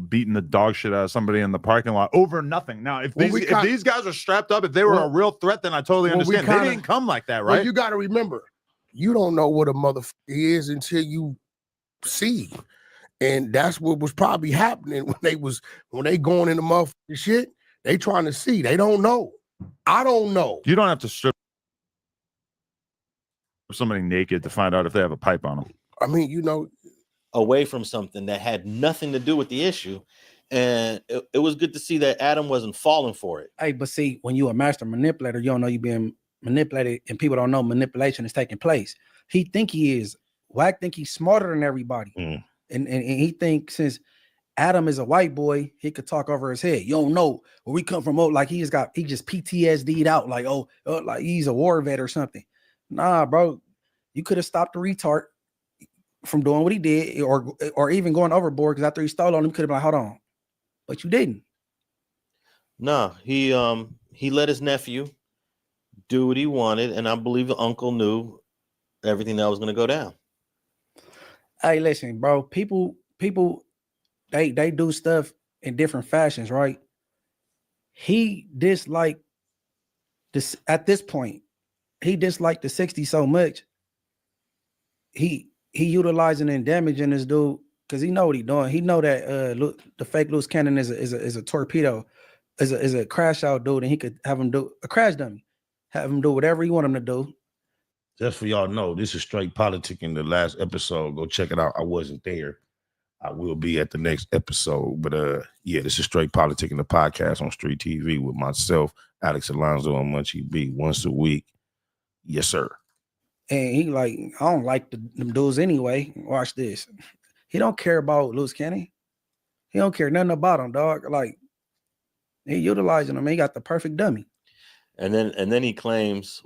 beating the dog shit out of somebody in the parking lot over nothing. Now, if these guys are strapped up, if they were a real threat, then I totally understand. They didn't come like that, right? Well, you got to remember, you don't know what a motherfucker is until you see. And that's what was probably happening when they going into motherfucking shit. They trying to see. They don't know. I don't know. You don't have to strip somebody naked to find out if they have a pipe on them. I mean, away from something that had nothing to do with the issue. And it was good to see that Adam wasn't falling for it. Hey, but see, when you're a master manipulator, you don't know you're being manipulated, and people don't know manipulation is taking place. He think he is. Wack think he's smarter than everybody. And he thinks since Adam is a white boy, he could talk over his head. You don't know where we come from. Like he just PTSD'd out, like like he's a war vet or something. Nah, bro, you could have stopped the retard from doing what he did, or even going overboard, because after he stole on him, could have been like, hold on, but you didn't. No, he let his nephew do what he wanted, and I believe the uncle knew everything that was going to go down. Hey, listen, bro. People, they do stuff in different fashions, right? He disliked this at this point. He disliked the 60 so much. He utilizing and damaging this dude because he know what he doing. He know that the fake loose cannon is a torpedo, is a crash out dude, and he could have him do a crash dummy, have him do whatever he want him to do. Just for y'all know, this is straight politic in the last episode. Go check it out. I wasn't there. I will be at the next episode. But this is straight politic in the podcast on Street TV with myself, Alex Alonzo, and Munchie B once a week. Yes, sir. And he like, I don't like them dudes anyway. Watch this. He don't care about loose cannon. He don't care nothing about him, dog. Like, he utilizing him. He got the perfect dummy. And then he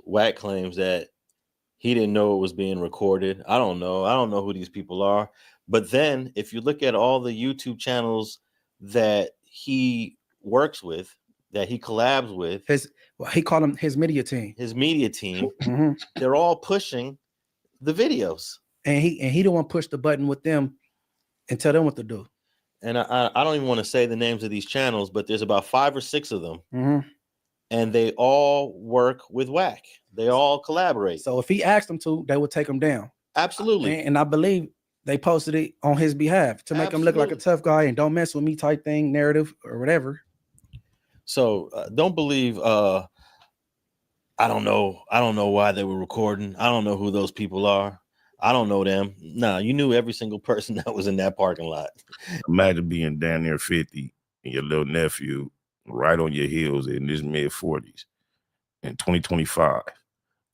Wack claims that he didn't know it was being recorded. I don't know who these people are. But then if you look at all the YouTube channels that he works with, that he collabs with, he called them his media team. Mm-hmm. They're all pushing the videos. And he don't want to push the button with them and tell them what to do. And I don't even want to say the names of these channels, but there's about 5 or 6 of them. Mm-hmm. And they all work with Wack. They all collaborate. So if he asked them to, they would take him down. Absolutely. And I believe they posted it on his behalf to make him look like a tough guy and don't mess with me type thing, narrative or whatever. So don't believe. I don't know why they were recording. I don't know who those people are. I don't know them. Nah, you knew every single person that was in that parking lot. Imagine being down there 50 and your little nephew right on your heels in his mid-40s in 2025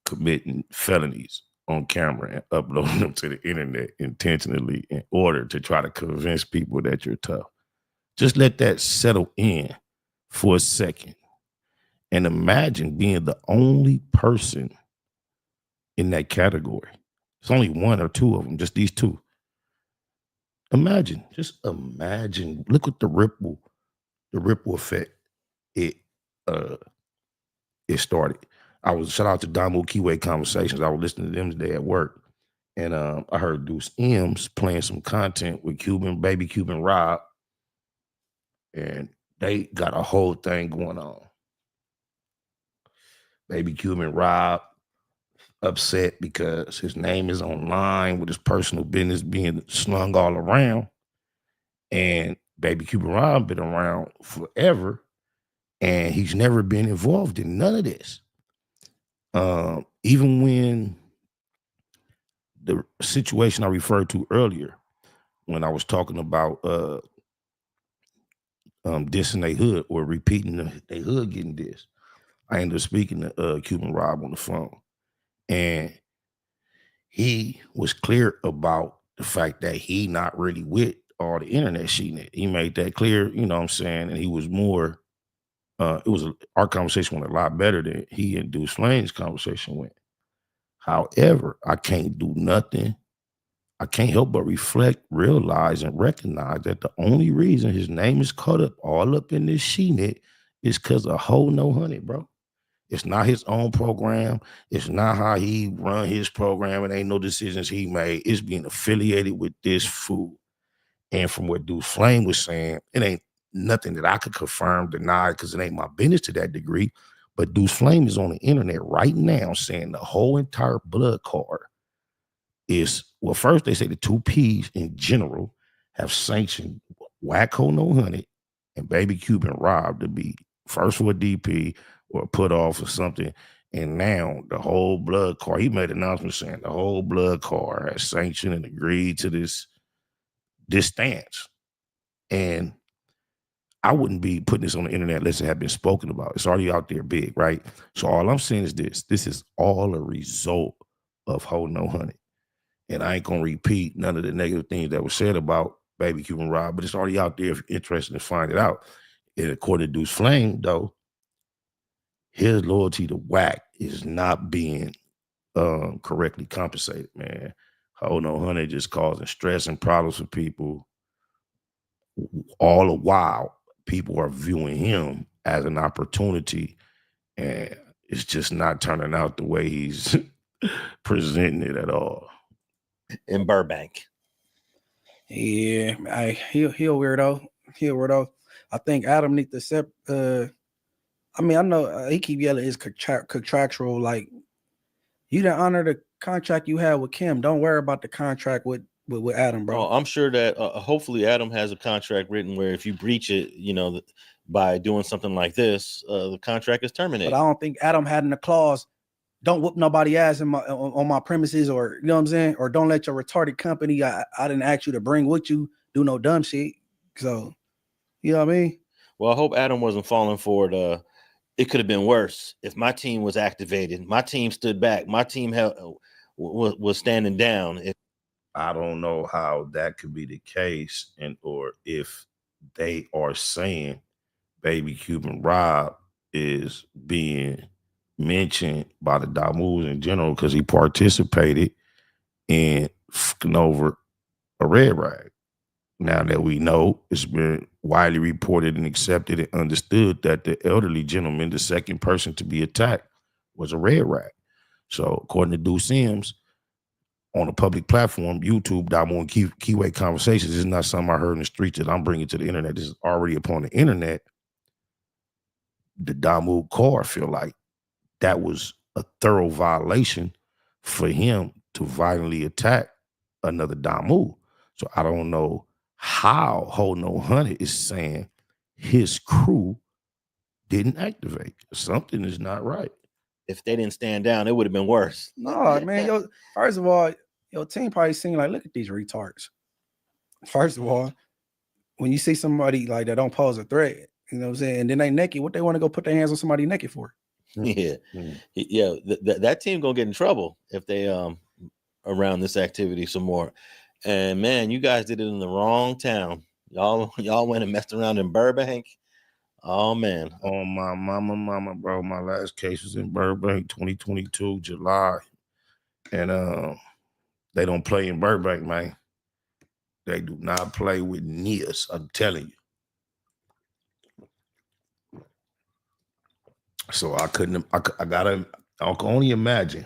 committing felonies on camera and uploading them to the internet intentionally in order to try to convince people that you're tough. Just let that settle in for a second and imagine being the only person in that category. It's only 1 or 2 of them, just these 2. Just imagine. Look at the ripple effect it started. Shout out to Damu Keyway Conversations. I was listening to them today at work, and I heard Deuce M's playing some content with Baby Cuban Rob, and they got a whole thing going on. Baby Cuban Rob upset because his name is online with his personal business being slung all around, and Baby Cuban Rob been around forever. And he's never been involved in none of this. Even when the situation I referred to earlier, when I was talking about dissing they hood or repeating they hood getting dissed, I ended up speaking to Cuban Rob on the phone. And he was clear about the fact that he not really with all the internet shit. He made that clear, you know what I'm saying? And he was more, our conversation went a lot better than he and Deuce Flame's conversation went. However, I can't do nothing. I can't help but reflect, realize, and recognize that the only reason his name is caught up all up in this shit is because of Ho No Honey, bro. It's not his own program. It's not how he run his program. It ain't no decisions he made. It's being affiliated with this fool. And from what Deuce Flame was saying, it ain't nothing that I could confirm, deny, because it ain't my business to that degree. But Deuce Flame is on the internet right now saying the whole entire blood card is, well, first they say the two P's in general have sanctioned Wacko No Honey and Baby Cuban Rob to be first for a DP or put off or something. And now the whole blood card, he made an announcement saying the whole blood card has sanctioned and agreed to this stance. And I wouldn't be putting this on the internet unless it had been spoken about. It's already out there big, right? So all I'm saying is this is all a result of Ho No Honey. And I ain't gonna repeat none of the negative things that were said about Baby Cuban Rob, but it's already out there if you're interested to find it out. And according to Deuce Flame, though, his loyalty to Wack is not being correctly compensated, man. Ho No Honey just causing stress and problems for people. All the while, people are viewing him as an opportunity, and it's just not turning out the way he's presenting it at all. In Burbank. Yeah, he a weirdo. He a weirdo. I think Adam needs to accept. I mean, I know he keep yelling his contractual, like, you didn't honor the contract you had with Kim. Don't worry about the contract with Adam, bro. Oh, I'm sure that hopefully Adam has a contract written where if you breach it, you know, by doing something like this, the contract is terminated. But I don't think Adam had in the clause, don't whoop nobody ass on my premises, or you know what I'm saying, or don't let your retarded company I didn't ask you to bring with you do no dumb shit. So, you know what I mean? Well, I hope Adam wasn't falling for it. It could have been worse if my team was activated. My team stood back. My team was standing down. I don't know how that could be the case, or if they are saying Baby Cuban Rob is being mentioned by the Damus in general because he participated in fucking over a red rag. Now that we know, it's been widely reported and accepted and understood that the elderly gentleman, the second person to be attacked, was a red rag. So according to Deuce Sims, on a public platform, YouTube, Damu and Keyway Conversations, this is not something I heard in the streets that I'm bringing to the internet. This is already upon the internet. The Damu car feel like that was a thorough violation for him to violently attack another Damu. So I don't know how Ho No Honey is saying his crew didn't activate. Something is not right. If they didn't stand down, it would have been worse. No, man. First of all, your team probably seen like, look at these retards. First of all, when you see somebody like that don't pose a threat, you know what I'm saying, and then they naked, what they want to go put their hands on somebody naked for? Yeah, yeah. That team gonna get in trouble if they around this activity some more. And man, you guys did it in the wrong town. Y'all went and messed around in Burbank. Oh man. Oh my mama, bro. My last case was in Burbank, 2022, July. And they don't play in Burbank, man. They do not play with Nias, I'm telling you. So I can only imagine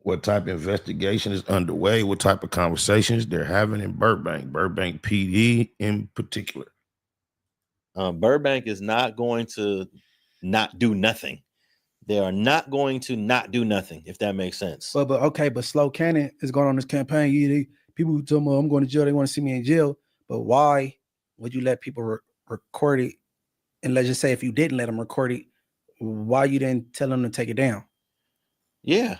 what type of investigation is underway, what type of conversations they're having in Burbank PD in particular. Burbank is not going to not do nothing. They are not going to not do nothing, if that makes sense. But Slow Cannon is going on this campaign. People who tell me I'm going to jail, they want to see me in jail. But why would you let people record it and let's just say if you didn't let him record it, why you didn't tell him to take it down? Yeah,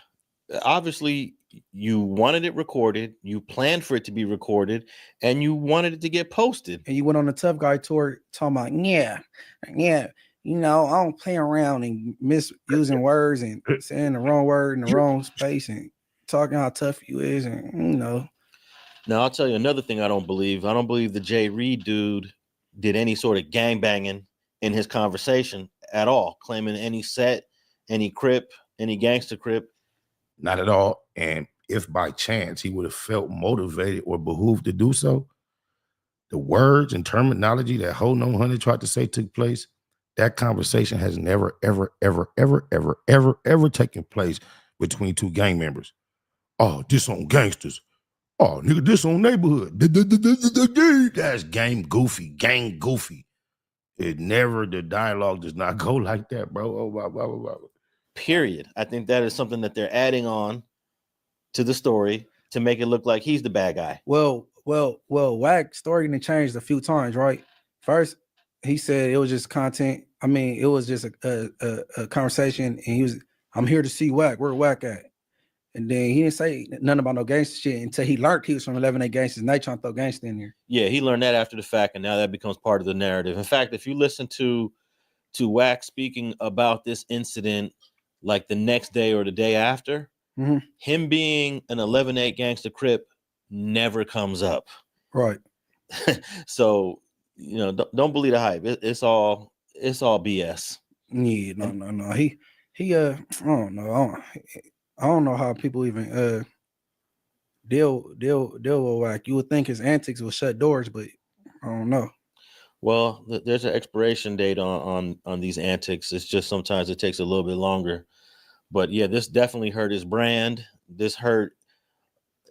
obviously you wanted it recorded, you planned for it to be recorded, and you wanted it to get posted. And you went on the Tough Guy tour talking about, yeah, you know, I don't play around and misusing words and saying the wrong word in the wrong space and talking how tough you is, and you know. Now I'll tell you another thing I don't believe. I don't believe the Jay Reed dude did any sort of gangbanging in his conversation at all, claiming any set, any crip, any gangster crip. Not at all. And if by chance he would have felt motivated or behooved to do so, the words and terminology that Ho No Honey tried to say took place, that conversation has never, ever, ever, ever, ever, ever, ever taken place between two gang members. Oh, this on gangsters. Oh, nigga, this on neighborhood. That's gang goofy. It never, the dialogue does not go like that, bro. Oh, blah, blah, blah, blah. Period. I think that is something that they're adding on to the story to make it look like he's the bad guy. Well, Wack's story done changed a few times, right? First, he said it was just content. I mean, it was just a conversation, and I'm here to see Wack. Where Wack at? And then he didn't say nothing about no gangster shit until he learned he was from 11A Gangsters, and they trying to throw gangster in there. Yeah, he learned that after the fact, and now that becomes part of the narrative. In fact, if you listen to Wack speaking about this incident like the next day or the day after, him being an 11-8 gangster crip never comes up. Right. So, you know, don't believe the hype. It's all BS. Yeah, no. He I don't know. I don't know how people even deal with Wack. You would think his antics will shut doors, but I don't know. Well, there's an expiration date on these antics. It's just sometimes it takes a little bit longer. But yeah, this definitely hurt his brand. This hurt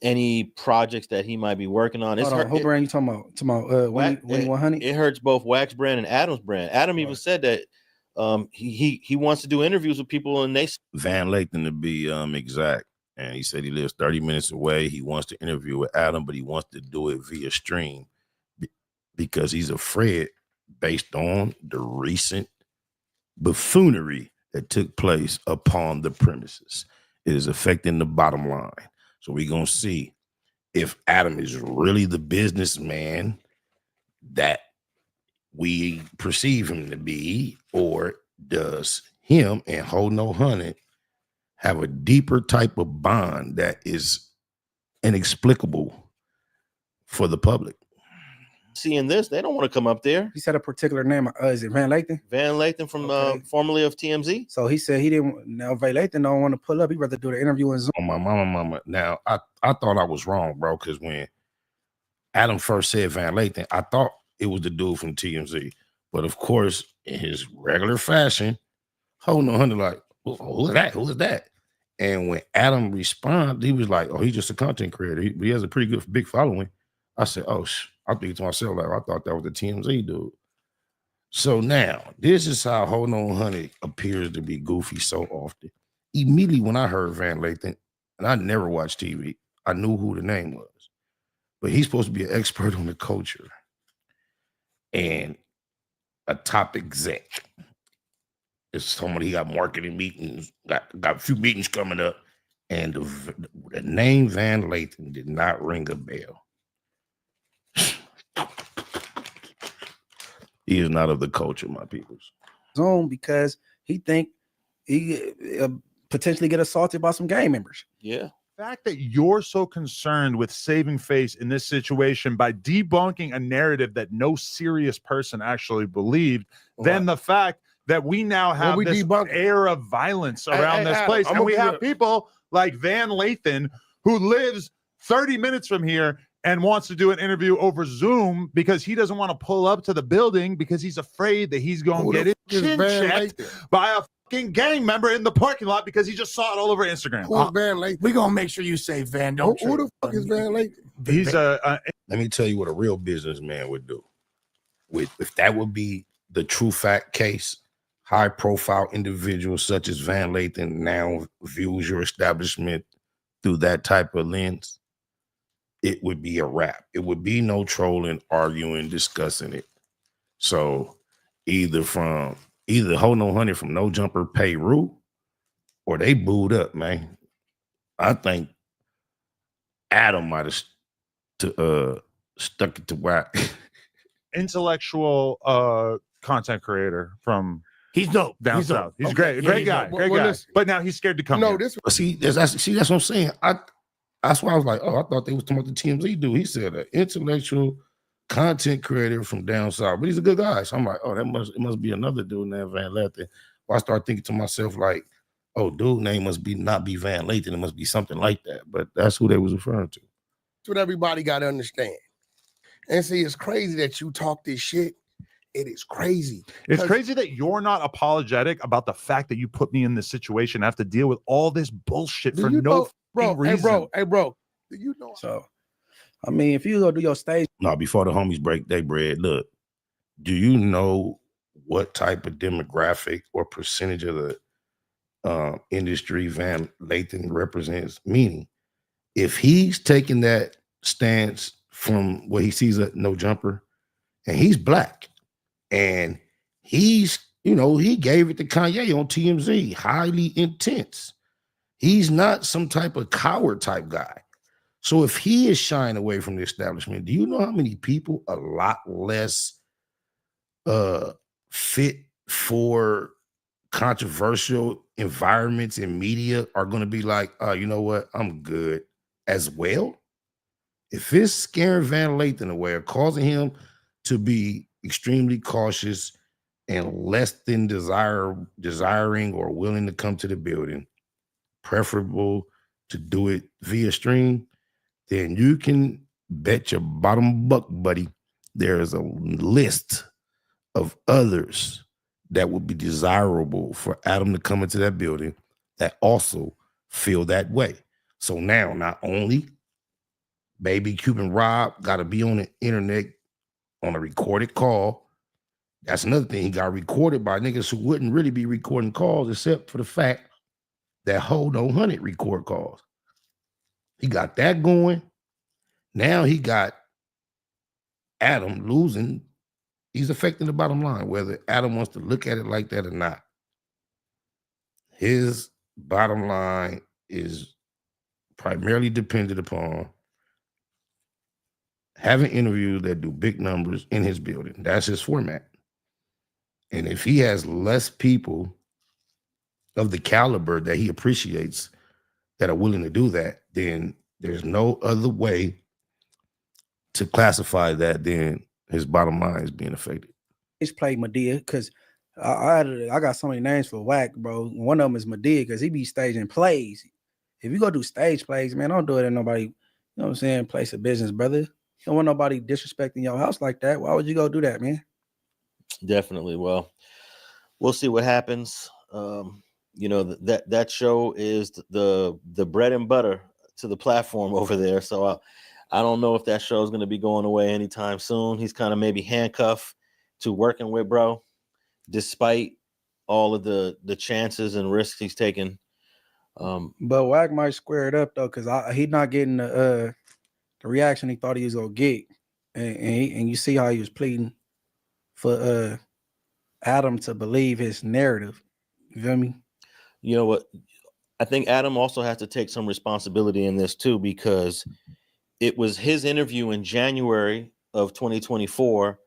any projects that he might be working on. Who brand you talking about? Winnie 100? It hurts both Wack's brand and Adam's brand. Adam even said that he wants to do interviews with people, and they Van Lathan to be exact. And he said he lives 30 minutes away. He wants to interview with Adam, but he wants to do it via stream because he's afraid, based on the recent buffoonery that took place upon the premises. It is affecting the bottom line. So we're going to see if Adam is really the businessman that we perceive him to be, or does him and Ho No Honey have a deeper type of bond that is inexplicable for the public. Seeing this, they don't want to come up there. He said a particular name. Is it Van Lathan? Van Lathan from formerly of TMZ. So he said he didn't. Now Van Lathan don't want to pull up. He'd rather do the interview in Zoom. Oh, my mama. Now I thought I was wrong, bro, because when Adam first said Van Lathan, I thought it was the dude from TMZ. But of course, in his regular fashion, Ho No Honey like, who's that? Who is that? And when Adam responded, he was like, oh, he's just a content creator. He has a pretty good big following. I said, oh, I'm thinking to myself, like, I thought that was the TMZ dude. So now, this is how Ho No Honey appears to be goofy so often. Immediately when I heard Van Lathan, and I never watched TV, I knew who the name was. But he's supposed to be an expert on the culture and a top exec. It's somebody, he got marketing meetings, got a few meetings coming up, and the name Van Lathan did not ring a bell. He is not of the culture, my peoples. Zone because he think he potentially get assaulted by some gang members. Yeah. The fact that you're so concerned with saving face in this situation by debunking a narrative that no serious person actually believed, then the fact that we now have this air of violence around this place. And we have people like Van Lathan who lives 30 minutes from here and wants to do an interview over Zoom because he doesn't want to pull up to the building because he's afraid that he's going to get his chin checked by a fucking gang member in the parking lot because he just saw it all over Instagram. Who's Van Lathan? We're going to make sure you say Van. Don't who the fuck is Van Lathan? He's Let me tell you what a real businessman would do. If that would be the true fact case, high-profile individuals such as Van Lathan now views your establishment through that type of lens, it would be a wrap. It would be no trolling, arguing, discussing it. So either Hold No Honey from No Jumper Peru, or they booed up, man. I think Adam might have stuck it to Wack. Intellectual content creator from he's dope down south. He's great, great guy. But now he's scared to come. No, here. That's what I'm saying. That's why I was like, oh, I thought they was talking about the TMZ dude. He said an intellectual content creator from down south, but he's a good guy. So I'm like, oh, it must be another dude named Van Lathan. Well, I started thinking to myself like, oh, dude name must not be Van Lathan. It must be something like that. But that's who they was referring to. That's what everybody got to understand. And see, it's crazy that you talk this shit. It is crazy. It's crazy that you're not apologetic about the fact that you put me in this situation. I have to deal with all this bullshit for no reason. Hey, bro. Do you know? So, I mean, if you go do your stage. No, before the homies break their bread, look, do you know what type of demographic or percentage of the industry Van Lathan represents? Meaning, if he's taking that stance from what he sees at No Jumper, and he's black, and he's, he gave it to Kanye on TMZ, highly intense. He's not some type of coward type guy. So if he is shying away from the establishment, do you know how many people a lot less fit for controversial environments in media are going to be like, you know what, I'm good as well? If it's scaring Van Lathan away or causing him to be extremely cautious and less than desiring or willing to come to the building, preferable to do it via stream, then you can bet your bottom buck, buddy, there is a list of others that would be desirable for Adam to come into that building that also feel that way. So now, not only Baby Cuban Rob got to be on the internet on a recorded call. That's another thing. He got recorded by niggas who wouldn't really be recording calls except for the fact that Hold No Honey record calls. He got that going. Now he got Adam losing. He's affecting the bottom line, whether Adam wants to look at it like that or not. His bottom line is primarily dependent upon having interviews that do big numbers in his building. That's his format. And if he has less people of the caliber that he appreciates that are willing to do that, then there's no other way to classify that than his bottom line is being affected. It's played Madea because I got so many names for Wack, bro. One of them is Madea because he be staging plays. If you go do stage plays, man, don't do it in nobody, you know what I'm saying, place of business, brother. You don't want nobody disrespecting your house like that. Why would you go do that, man? Definitely. Well, we'll see what happens. That show is the bread and butter to the platform over there. So I don't know if that show is going to be going away anytime soon. He's kind of maybe handcuffed to working with bro, despite all of the chances and risks he's taken. But Wack might square it up though, because he's not getting the reaction he thought he was gonna get, and you see how he was pleading for Adam to believe his narrative. You feel me? You know what? I think Adam also has to take some responsibility in this too, because it was his interview in January of 2024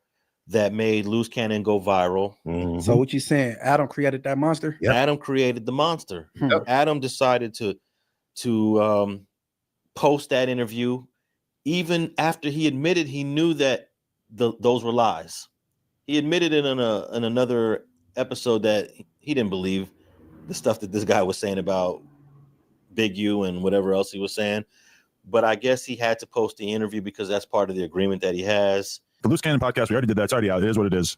that made Loose Cannon go viral. Mm-hmm. So what you saying? Adam created that monster? Yep. Adam created the monster. Yep. Adam decided to post that interview even after he admitted he knew that those were lies. He admitted it in another episode that he didn't believe the stuff that this guy was saying about Big U and whatever else he was saying. But I guess he had to post the interview because that's part of the agreement that he has. The Loose Cannon podcast, we already did that. It's already out. It is what it is.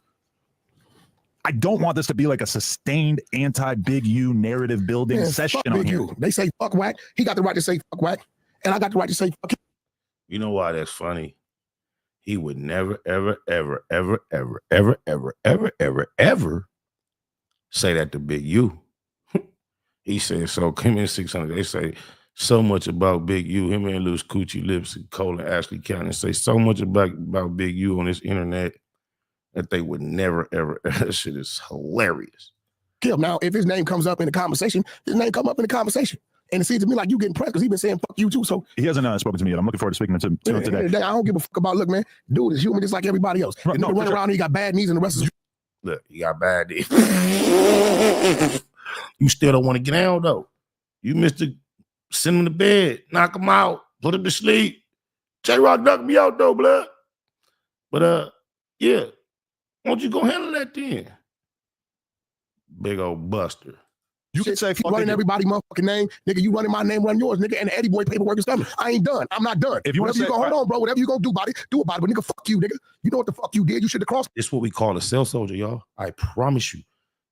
I don't want this to be like a sustained anti-Big U narrative building session on Big here. U. They say fuck Wack. He got the right to say fuck Wack. And I got the right to say fuck him. You know why that's funny? He would never, ever, ever, ever, ever, ever, ever, ever, ever, ever say that to Big U. He said, so him and 600, they say so much about Big U. Him and Loose Coochie Lips and Cole and Ashley County say so much about Big U on this internet. that they would never, ever, that shit is hilarious. Kim, now, if his name comes up in the conversation, his name come up in the conversation. And it seems to me like you getting pressed because he's been saying fuck you too. So he hasn't spoken to me yet. I'm looking forward to speaking to him today. I don't give a fuck about, look, man, dude is human just like everybody else. Right, no, run around, he got bad knees and the rest is. Look, he got bad knees. You still don't want to get down, though. You Mr. Send him to bed, knock him out, put him to sleep. J-Rock knocked me out, though, blood. But, yeah. Why don't you go handle that then? Big old buster. You can say fuck running everybody motherfucking name, nigga. You running my name, run yours, nigga. And the Eddie Boy paperwork is coming. I ain't done. I'm not done. If you whatever you gonna hold on, bro. Whatever you gonna do about it, do about it. But nigga, fuck you, nigga. You know what the fuck you did? You should have crossed. It's what we call a cell soldier, y'all. I promise you.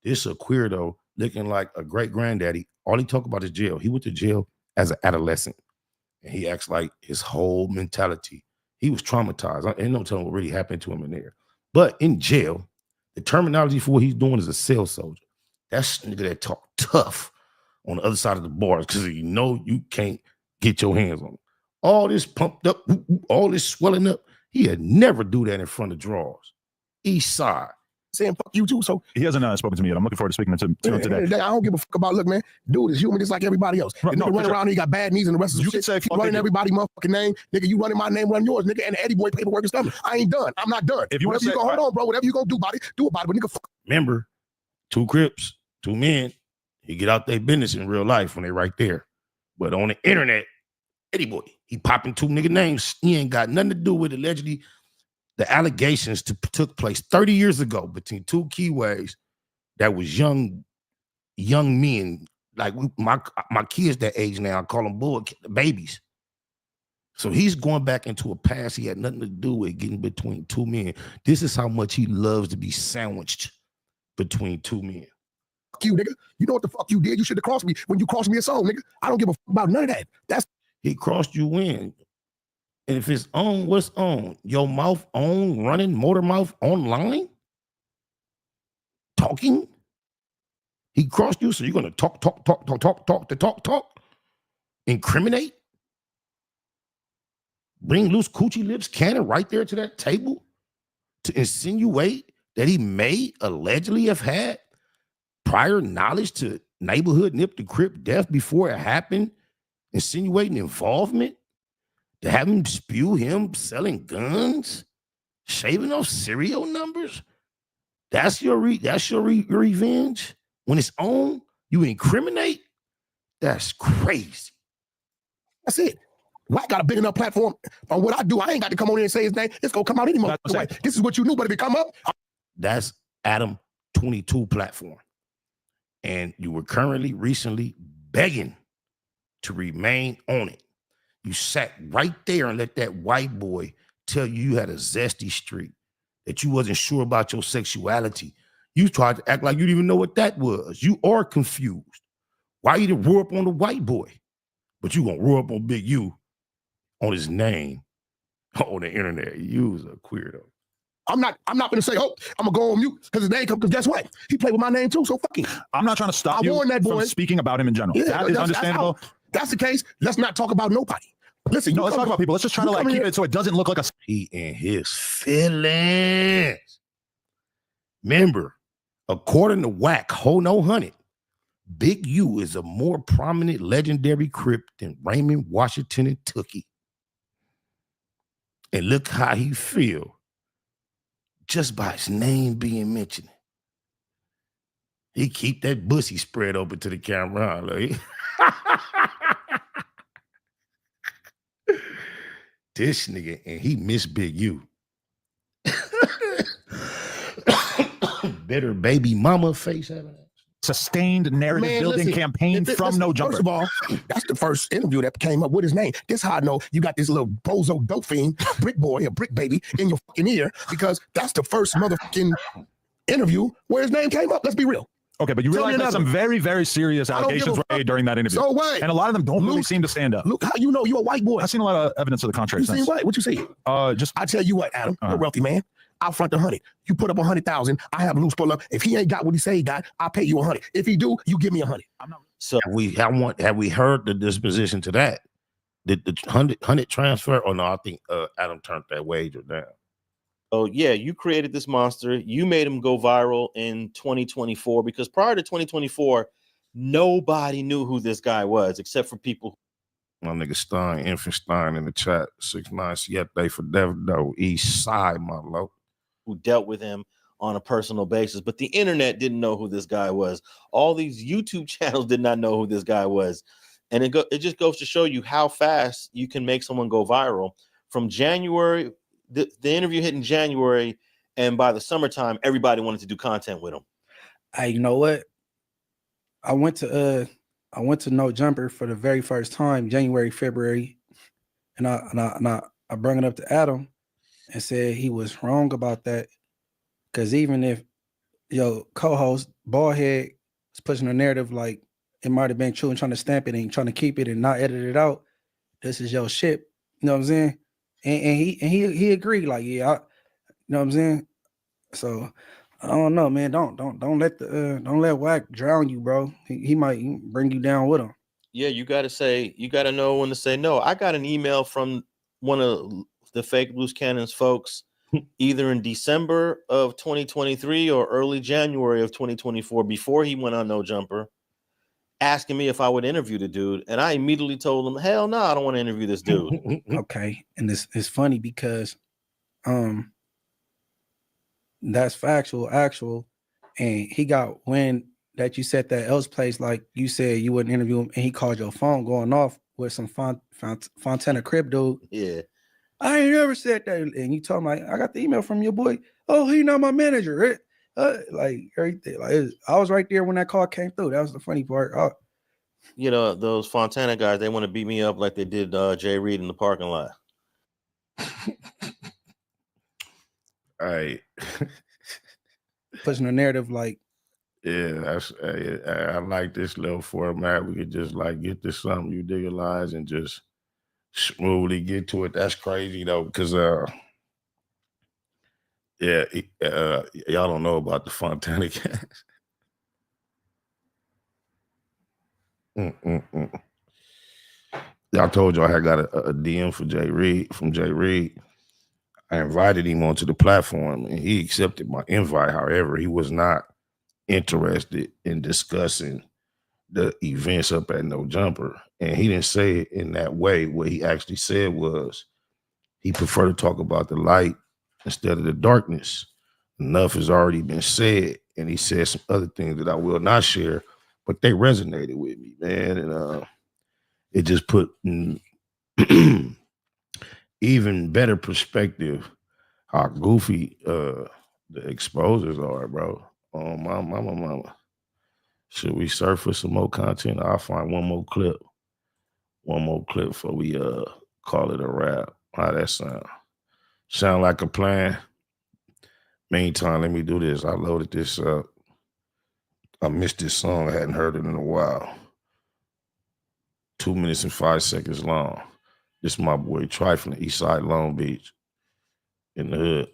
This a queer though, looking like a great granddaddy. All he talk about is jail. He went to jail as an adolescent, and he acts like his whole mentality. He was traumatized. I ain't no telling what really happened to him in there. But in jail, the terminology for what he's doing is a cell soldier. That's nigga that talk tough on the other side of the bars because you know you can't get your hands on him. All this pumped up, all this swelling up, he'd never do that in front of draws. East side. Saying fuck you too. So he hasn't spoken to me yet. I'm looking forward to speaking to him today. I don't give a fuck about, look, man, dude is human just like everybody else. Right, no, run around, he got bad knees and the rest of the you shit. Can say running everybody motherfucking name, nigga. You running my name, run yours, nigga. And the Eddie Boy paperwork is coming. I ain't done. I'm not done. If you whatever you gonna hold on, bro. Whatever you gonna do about it, do about it. But nigga, fuck. Remember, 2 Crips, 2 men. He get out their business in real life when they right there. But on the internet, Eddie Boy, he popping 2 nigga names. He ain't got nothing to do with allegedly the allegations took place 30 years ago between 2 keyways that was young men. Like my kids that age now, I call them babies. So he's going back into a past he had nothing to do with getting between 2 men. This is how much he loves to be sandwiched between 2 men. Fuck you, nigga. You know what the fuck you did? You should have crossed me when you crossed me a song, nigga. I don't give a fuck about none of that. That's he crossed you in. And if it's on, what's on? Your mouth on, running, motor mouth online? Talking? He crossed you, so you're going to talk, incriminate? Bring loose coochie lips cannon right there to that table to insinuate that he may allegedly have had prior knowledge to neighborhood nip the crip death before it happened, insinuating involvement? To have him spew him selling guns, shaving off serial numbers. That's your revenge. When it's on, you incriminate. That's crazy. That's it. White got a big enough platform on what I do. I ain't got to come on here and say his name. It's gonna come out anymore. This is what you knew, but if it come up, that's Adam 22 platform, and you were recently begging to remain on it. You sat right there and let that white boy tell you had a zesty streak, that you wasn't sure about your sexuality. You tried to act like you didn't even know what that was. You are confused. Why you didn't roar up on the white boy, but you gonna roar up on Big U on his name on the internet? You was a queerdo. I'm not gonna say, oh, I'm gonna go on mute because his name comes. Because guess what? He played with my name too. So fucking. I'm not trying to stop you from speaking about him in general. Yeah, that is understandable. That's the case. Let's not talk about nobody. Listen, let's talk about people. Let's just try to keep it so it doesn't look like a. He in his feelings. Remember, according to Whack, Ho No Hunted, Big U is a more prominent legendary Crip than Raymond Washington and Tookie. And look how he feel just by his name being mentioned. He keep that pussy spread open to the camera, huh? Like, this nigga, and he miss Big U. Better baby mama face having that. Sustained narrative building campaign from No Jumper. First of all, that's the first interview that came up with his name. This how I know you got this little bozo dope fiend, brick boy, a brick baby in your fucking ear, because that's the first motherfucking interview where his name came up. Let's be real. Okay, but you realize that some very, very serious allegations were made during that interview. So what? And a lot of them don't really seem to stand up. Look, how you know you're a white boy? I've seen a lot of evidence to the contrary. You seen what? What you see? I tell you what, Adam, you're a wealthy man. I'll front 100. You put up 100,000. I have loose pull up. If he ain't got what he say he got, I'll pay you 100. If he do, you give me 100. So have we heard the disposition to that? Did the 100 transfer? Or no, I think Adam turned that wager down. So yeah, you created this monster. You made him go viral in 2024 because prior to 2024, nobody knew who this guy was except for people. My nigga Stein, Infant Stein in the chat, 6'9", Siete for Devdo, East Side, my low. Who dealt with him on a personal basis, but the internet didn't know who this guy was. All these YouTube channels did not know who this guy was. And it just goes to show you how fast you can make someone go viral. From January, the interview hit in January, and by the summertime, everybody wanted to do content with him. Hey, you know what? I went to No Jumper for the very first time, January, February, and I brought it up to Adam and said he was wrong about that. Because even if your co-host Ballhead was pushing a narrative like it might have been true and trying to stamp it and trying to keep it and not edit it out, this is your shit. You know what I'm saying? And he agreed. Like, yeah, you know what I'm saying. So I don't know, man. Don't let Wack drown you, bro. He might bring you down with him. Yeah, you got to know when to say no. I got an email from one of the fake Loose Cannons folks either in December of 2023 or early January of 2024 before he went on No Jumper, asking me if I would interview the dude. And I immediately told him, hell no, I don't want to interview this dude. Okay. And it's funny because that's actual. And he got wind that you said that else place, like you said you wouldn't interview him, and he called your phone going off with some Fontana Crib dude. Yeah. I ain't never said that. And you told him, like, I got the email from your boy. Oh, he not my manager. Like everything. Like I was right there when that call came through. That was the funny part. You know, those Fontana guys, they want to beat me up like they did Jay Reed in the parking lot. All right. Pushing a narrative like, yeah, I like this little format. We could just like get to something you digitalize and just smoothly get to it. That's crazy though, because y'all don't know about the Fontana guys. I told you I had got a DM from Jay Reed. I invited him onto the platform and he accepted my invite. However, he was not interested in discussing the events up at No Jumper. And he didn't say it in that way. What he actually said was he preferred to talk about the light instead of the darkness. Enough has already been said. And he said some other things that I will not share, but they resonated with me, man. And it just put even better perspective how goofy the exposers are, bro. Oh, my mama. Should we surf for some more content? I'll find one more clip. One more clip before we call it a wrap. How that sound? Sound like a plan? Meantime, let me do this. I loaded this up. I missed this song. I hadn't heard it in a while. 2 minutes and 5 seconds long. This is my boy Trifling, Eastside Long Beach, in the hood.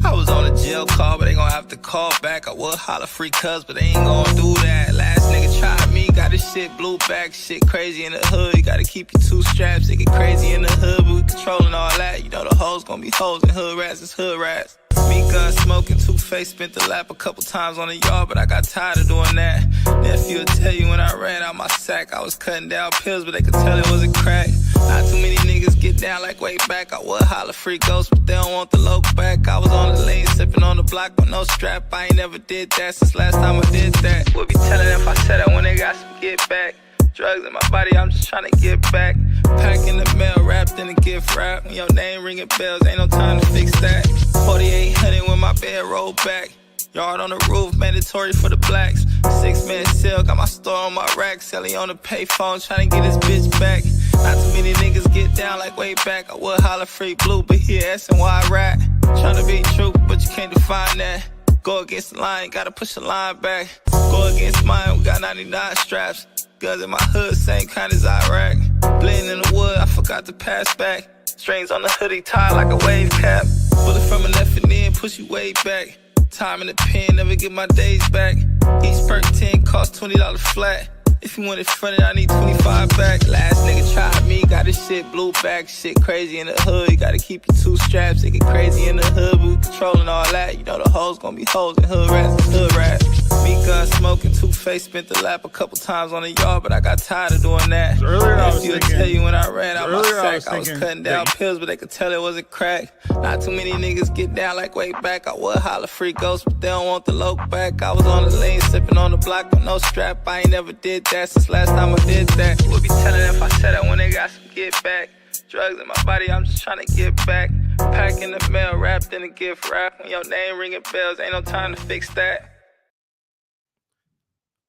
I was on a jail call, but they gon' have to call back. I would holler free cuz, but they ain't gon' do that. Last nigga tried me, got his shit blew back. Shit crazy in the hood, you gotta keep your 2 straps. It get crazy in the hood, but we controlling all that. You know the hoes gon' be hoes and hood rats is hood rats. Me gun smoking, 2-Face, spent the lap a couple times on the yard, but I got tired of doing that. Nephew will tell you when I ran out my sack, I was cutting down pills, but they could tell it wasn't crack. Not too many niggas get down like way back. I would holler free ghosts, but they don't want the loc back. I was on the lane, sipping on the block with no strap. I ain't never did that since last time I did that. Would be telling if I said it when they got some get back. Drugs in my body, I'm just trying to get back. Packing the mail, wrapped in a gift wrap. Your name ringing bells, ain't no time to fix that. 4800 when my bed rolled back. Yard on the roof, mandatory for the blacks. 6-man sale, got my store on my rack. Selling on the payphone, trying to get his bitch back. Not too many niggas get down like way back. I would holler free blue, but here S&Y rat. Trying to be true, but you can't define that. Go against the line, gotta push the line back. Go against mine, we got 99 straps. Guns in my hood, same kind as Iraq. Blend in the wood, I forgot to pass back. Strings on the hoodie, tied like a wave cap. Bullet from a left and then push you way back. Time in the pen, never get my days back. Each perk 10 cost $20 flat. If you want it fronted, I need 25 back. Last nigga tried me, got his shit blue back. Shit crazy in the hood, you gotta keep your 2 straps. It get crazy in the hood, we controlling all that. You know the hoes gonna be hoes and hood rats, hood rats. Me gun smoking, 2-Face, spent the lap a couple times on the yard, but I got tired of doing that. Earlier I was She'll thinking, tell you when I ran out my sack, I was thinking cutting down pills, but they could tell it wasn't crack. Not too many niggas get down like way back. I would holler free ghosts, but they don't want the loc back. I was on the lane, sipping on the block with no strap. I ain't never did that since last time I did that. Would be telling if I said that when they got some get back. Drugs in my body, I'm just trying to get back. Pack in the mail, wrapped in a gift wrap. When your name ringing bells, ain't no time to fix that.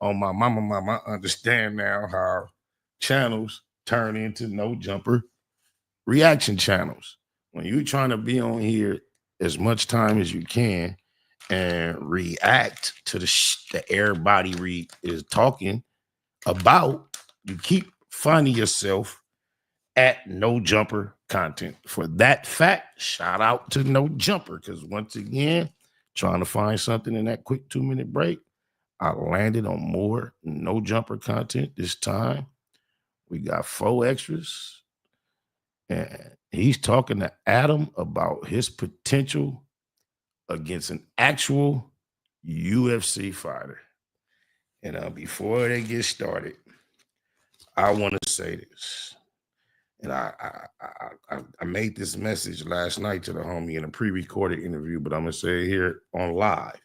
Oh, my mama, I understand now how channels turn into no jumper reaction channels. When you're trying to be on here as much time as you can and react to the that everybody is talking about, you keep finding yourself at no jumper content. For that fact, shout out to no jumper, because once again, trying to find something in that quick 2-minute break, I landed on more no jumper content this time. We got 4 extras, and he's talking to Adam about his potential against an actual UFC fighter. And before they get started, I want to say this. And I made this message last night to the homie in a pre-recorded interview, but I'm going to say it here on live.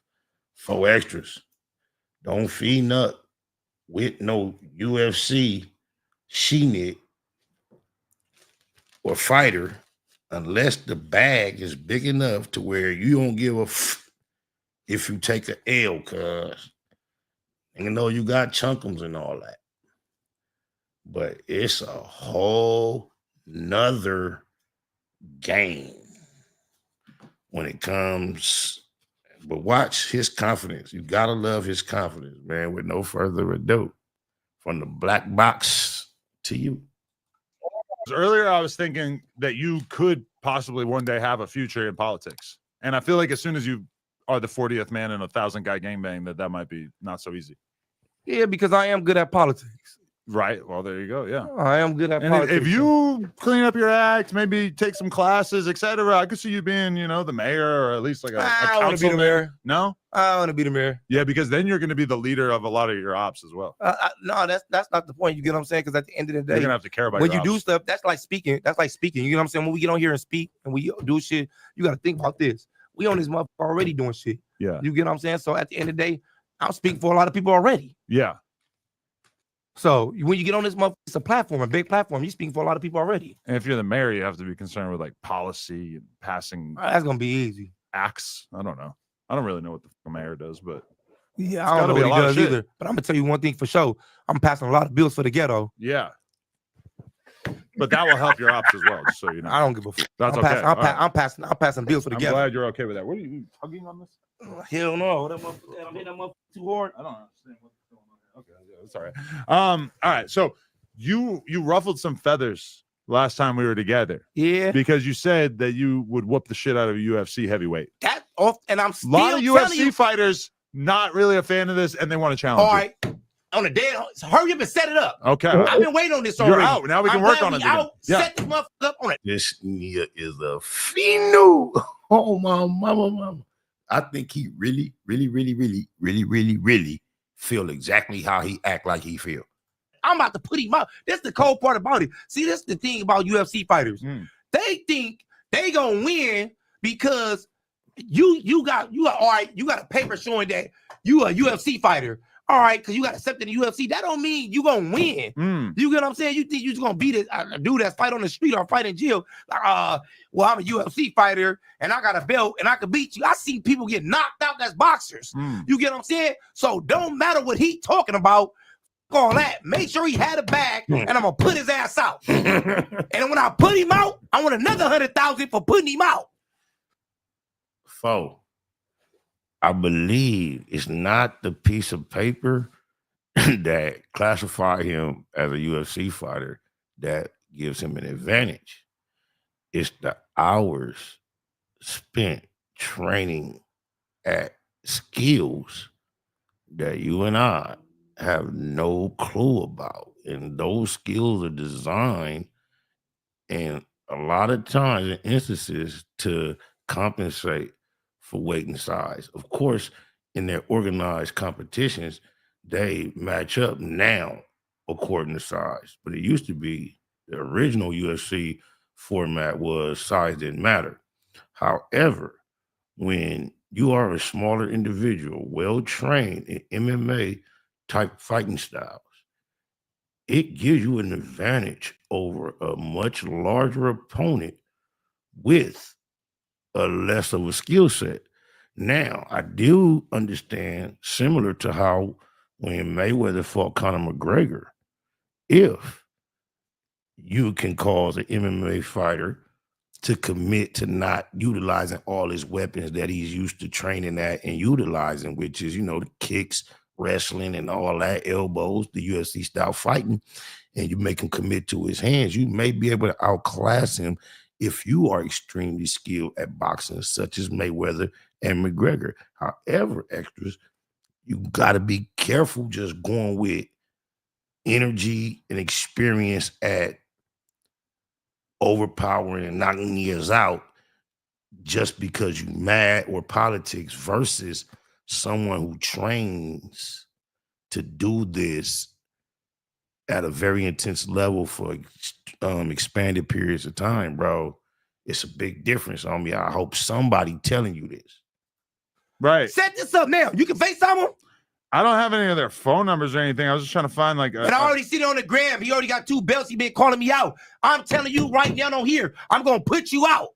4 extras. Don't feed up with no UFC she-knit or fighter unless the bag is big enough to where you don't give a if you take an L, cuz you know you got chunkums and all that. But it's a whole nother game when it comes. But watch his confidence. You gotta love his confidence, man. With no further ado, from the black box to you. Earlier, I was thinking that you could possibly one day have a future in politics. And I feel like as soon as you are the 40th man in a 1,000-guy gangbang, that might be not so easy. Yeah, because I am good at politics. Right. Well, there you go. Yeah. I am good at and politics. if you clean up your act, maybe take some classes, etc., I could see you being, the mayor or at least like a I want to be the mayor. No? I want to be the mayor. Yeah, because then you're going to be the leader of a lot of your ops as well. No, that's not the point. You get what I'm saying? Because at the end of the day, you're going to have to care about when your you ops. do stuff, that's like speaking. That's like speaking. You know what I'm saying? When we get on here and speak and we do shit, you got to think about this. We on this motherfucker already doing shit. Yeah. You get what I'm saying? So at the end of the day, I'm speaking for a lot of people already. Yeah. So when you get on this motherfucker, it's a platform, a big platform. You're speaking for a lot of people already. And if you're the mayor, you have to be concerned with like policy and passing. That's gonna be easy. Acts. I don't know. I don't really know what the mayor does, but yeah, I don't know what he does either. But I'm gonna tell you one thing for sure. I'm passing a lot of bills for the ghetto. Yeah. But that will help your ops as well, just so you know. I don't give a fuck. That's I'm okay. I'm passing bills for the ghetto. I'm glad you're okay with that. What are you hugging on this? Hell no. I'm hitting that motherfucker too hard. I don't understand what's going on here. Okay, yeah, that's all right. All right. So you ruffled some feathers last time we were together. Yeah. Because you said that you would whoop the shit out of a UFC heavyweight. That off, and I'm still a lot of UFC you, fighters not really a fan of this, and they want to challenge. All right. On the day, so hurry up and set it up. Okay. I've been waiting on this already. You're out. Now we can work on it. Set this motherfucker up on it. This nigga is a pheno. Oh, my mama. I think he really feel exactly how he act like he feel. I'm about to put him out. That's the cold part about it. See, that's the thing about UFC fighters. They think they gonna win because you got all right. You got a paper showing that you a UFC fighter. All right, because you got accepted in the UFC. That don't mean you gonna win. You get what I'm saying? You think you just gonna beat a dude that's fight on the street or fight in jail? Like, well, I'm a UFC fighter and I got a belt and I can beat you. I see people get knocked out as boxers. You get what I'm saying? So don't matter what he talking about. All that. Make sure he had a bag and I'm gonna put his ass out. And when I put him out, I want another 100,000 for putting him out. I believe it's not the piece of paper that classify him as a UFC fighter that gives him an advantage. It's the hours spent training at skills that you and I have no clue about. And those skills are designed, and a lot of times in instances, to compensate for weight and size. Of course, in their organized competitions, they match up now according to size. But it used to be the original UFC format was size didn't matter. However, when you are a smaller individual, well trained in MMA type fighting styles, it gives you an advantage over a much larger opponent with a less of a skill set. Now, I do understand, similar to how when Mayweather fought Conor McGregor, if you can cause an MMA fighter to commit to not utilizing all his weapons that he's used to training at and utilizing, which is, the kicks, wrestling, and all that, elbows, the UFC style fighting, and you make him commit to his hands, you may be able to outclass him if you are extremely skilled at boxing, such as Mayweather and McGregor. However, extras, you got to be careful just going with energy and experience at overpowering and knocking years out just because you mad, or politics, versus someone who trains to do this at a very intense level for expanded periods of time, bro. It's a big difference on me. I hope somebody telling you this. Right. Set this up now. You can FaceTime them. I don't have any of their phone numbers or anything. I was just trying to find But I already see it on the gram. He already got 2 belts. He been calling me out. I'm telling you right now on here, I'm going to put you out.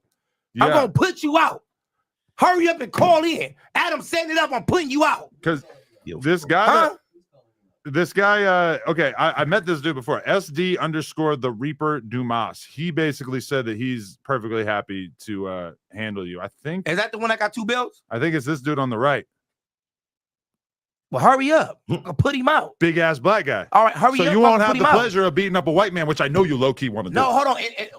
Yeah. I'm going to put you out. Hurry up and call in. Adam, setting it up. I'm putting you out. Because this guy, okay, I met this dude before. SD_the Reaper Dumas. He basically said that he's perfectly happy to handle you. I think. Is that the one that got 2 belts? I think it's this dude on the right. Well, hurry up. I'll put him out. Big ass black guy. All right, hurry up. So you won't have the pleasure of beating up a white man, which I know you low key want to do. No, hold on.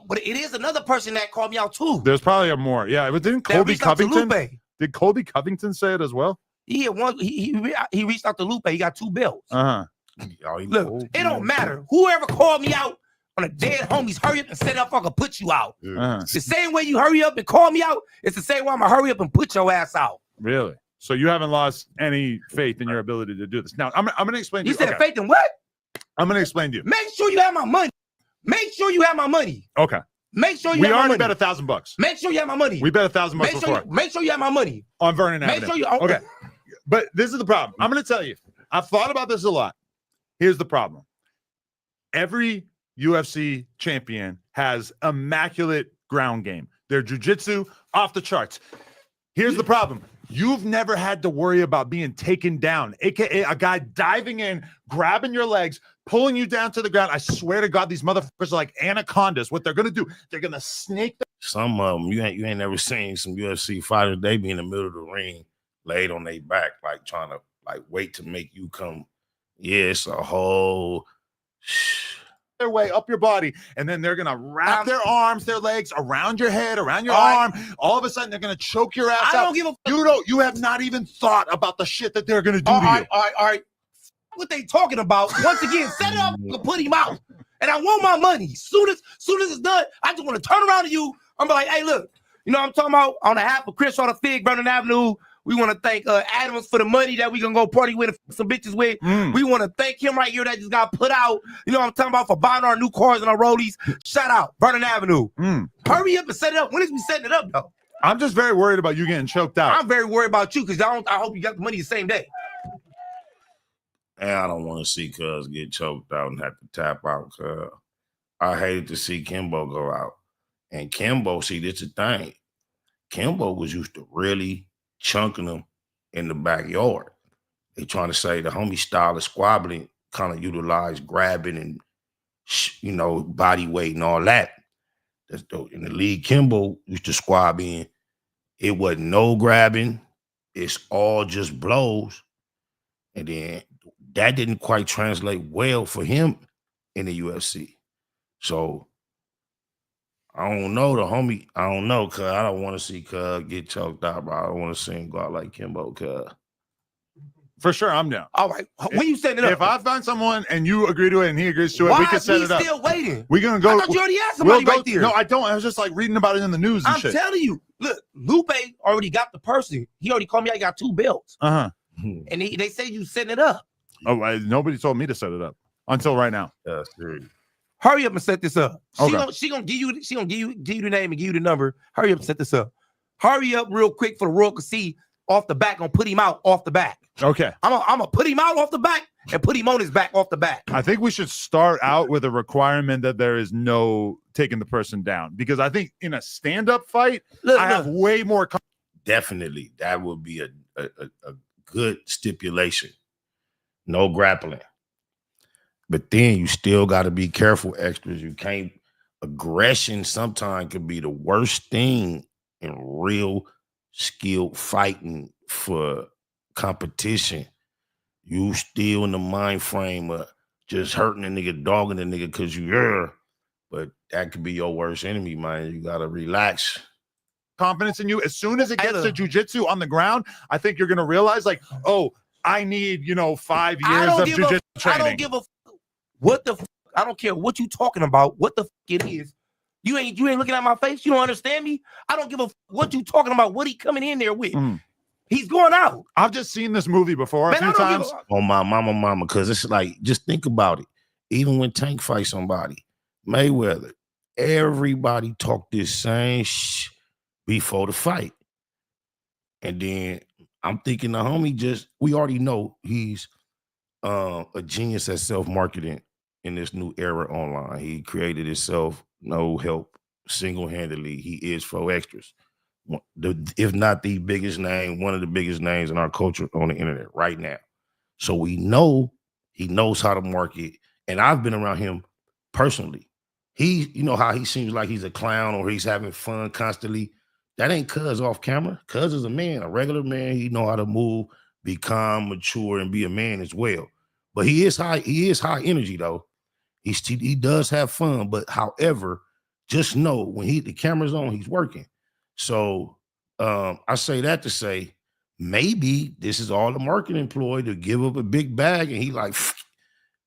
But it is another person that called me out too. There's probably a more. Yeah, but didn't Colby Covington? Did Colby Covington say it as well? Yeah, he reached out to Lupe. He got 2 belts. Look, it don't matter. Whoever called me out on a dead homies, hurry up and set up. I can put you out. The same way you hurry up and call me out, it's the same way I'm gonna hurry up and put your ass out. Really? So you haven't lost any faith in your ability to do this. Now, I'm going to explain to you. You said faith in what? I'm going to explain to you. Make sure you have my money. Make sure you have my money. Okay. Make sure you have my money. We already bet $1,000. Make sure you have my money. We bet $1,000 before. Make sure you have my money. On Vernon Avenue. Make sure you. Okay. But this is the problem. I'm going to tell you. I've thought about this a lot. Here's the problem. Every UFC champion has immaculate ground game. Their jiu-jitsu off the charts. Here's the problem. You've never had to worry about being taken down, aka a guy diving in, grabbing your legs, pulling you down to the ground. I swear to God, these motherfuckers are like anacondas. What they're gonna do, they're gonna snake them. Some of them, you ain't never seen some UFC fighters. They be in the middle of the ring, laid on their back, like trying to wait to make you come. Yeah, it's a whole their way up your body, and then they're gonna wrap their arms, their legs around your head, around your arm. All of a sudden, they're gonna choke your ass out. I don't give a fuck. You have not even thought about the shit that they're gonna do to you. All right. What they talking about? Once again, set it up and put him out. And I want my money. Soon as it's done, I just want to turn around to you. I'm like, hey, look, you know what I'm talking about? On behalf of Chris on the Fig, Vernon Avenue, we want to thank Adams for the money that we gonna go party with some bitches with. We want to thank him right here that just got put out. You know what I'm talking about, for buying our new cars and our rollies. Shout out, Vernon Avenue. Hurry up and set it up. When is we setting it up, though? I'm just very worried about you getting choked out. I'm very worried about you because I hope you got the money the same day. And I don't want to see Cuz get choked out and have to tap out. Cuz I hated to see Kimbo go out. And Kimbo, see, this is the thing. Kimbo was used to really chunking them in the backyard. They trying to say the homie style of squabbling kind of utilize grabbing and, body weight and all that. That's dope. In the league, Kimbo used to squab in. It wasn't no grabbing. It's all just blows. And then that didn't quite translate well for him in the UFC. So I don't know, the homie. I don't know, cuz I don't want to see Cuz get choked out, bro. I don't want to see him go out like Kimbo, cuz. For sure, I'm down. All right. When you setting it up? If I find someone and you agree to it and he agrees to it, we can set it up. Still waiting? We're gonna go. I thought you already asked somebody right there. No, I don't. I was just like reading about it in the news and I'm shit. telling you. Look, Lupe already got the person. He already called me. I got 2 belts. Uh-huh. And they say you setting it up. Oh, nobody told me to set it up until right now. Hurry up and set this up. Okay. She gonna give you the name and give you the number. Hurry up and set this up. Hurry up real quick for the world to see off the back. Gonna put him out off the back. Okay. I'm gonna put him out off the back and put him on his back off the back. I think we should start out with a requirement that there is no taking the person down, because I think in a stand-up fight, I have way more. Definitely, that would be a good stipulation. No grappling. But then you still got to be careful, extras. You can't. Aggression sometimes can be the worst thing in real skilled fighting for competition. You still in the mind frame of just hurting a nigga, dogging a nigga because you're, but that could be your worst enemy, man. You got to relax. Confidence in you. As soon as it gets to jiu-jitsu on the ground, I think you're going to realize, like, oh, I need, 5 years of jiu-jitsu training. I don't give a what the I don't care what you talking about, what the it is. You ain't looking at my face. You don't understand me. I don't give a what you talking about. What he coming in there with? He's going out. I've just seen this movie before a few times. Oh, my mama, because it's like, just think about it. Even when Tank fights somebody, Mayweather, everybody talk this same before the fight. And then I'm thinking the homie we already know he's a genius at self-marketing in this new era online. He created himself, no help, single-handedly. He is Fro Extras. If not the biggest name, one of the biggest names in our culture on the internet right now. So we know he knows how to market. And I've been around him personally. How he seems like he's a clown or he's having fun constantly. That ain't Cuz off camera. Cuz is a man, a regular man. He know how to move, be calm, mature, and be a man as well. But he is high energy though. He does have fun, but however, just know when the camera's on, he's working. So I say that to say maybe this is all the marketing ploy to give up a big bag, and he like,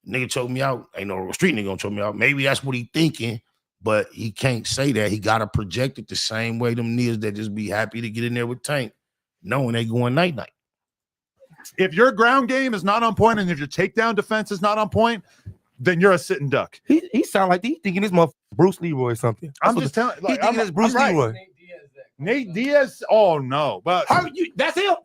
nigga choked me out. Ain't no street nigga gonna choke me out. Maybe that's what he thinking, but he can't say that. He gotta project it the same way them niggas that just be happy to get in there with Tank, knowing they going night-night. If your ground game is not on point and if your takedown defense is not on point, then you're a sitting duck. He sound like he thinking this motherfucker Bruce Leroy or something. I'm just telling you. He thinking it's Bruce Leroy. Nate Diaz, oh no, but that's him.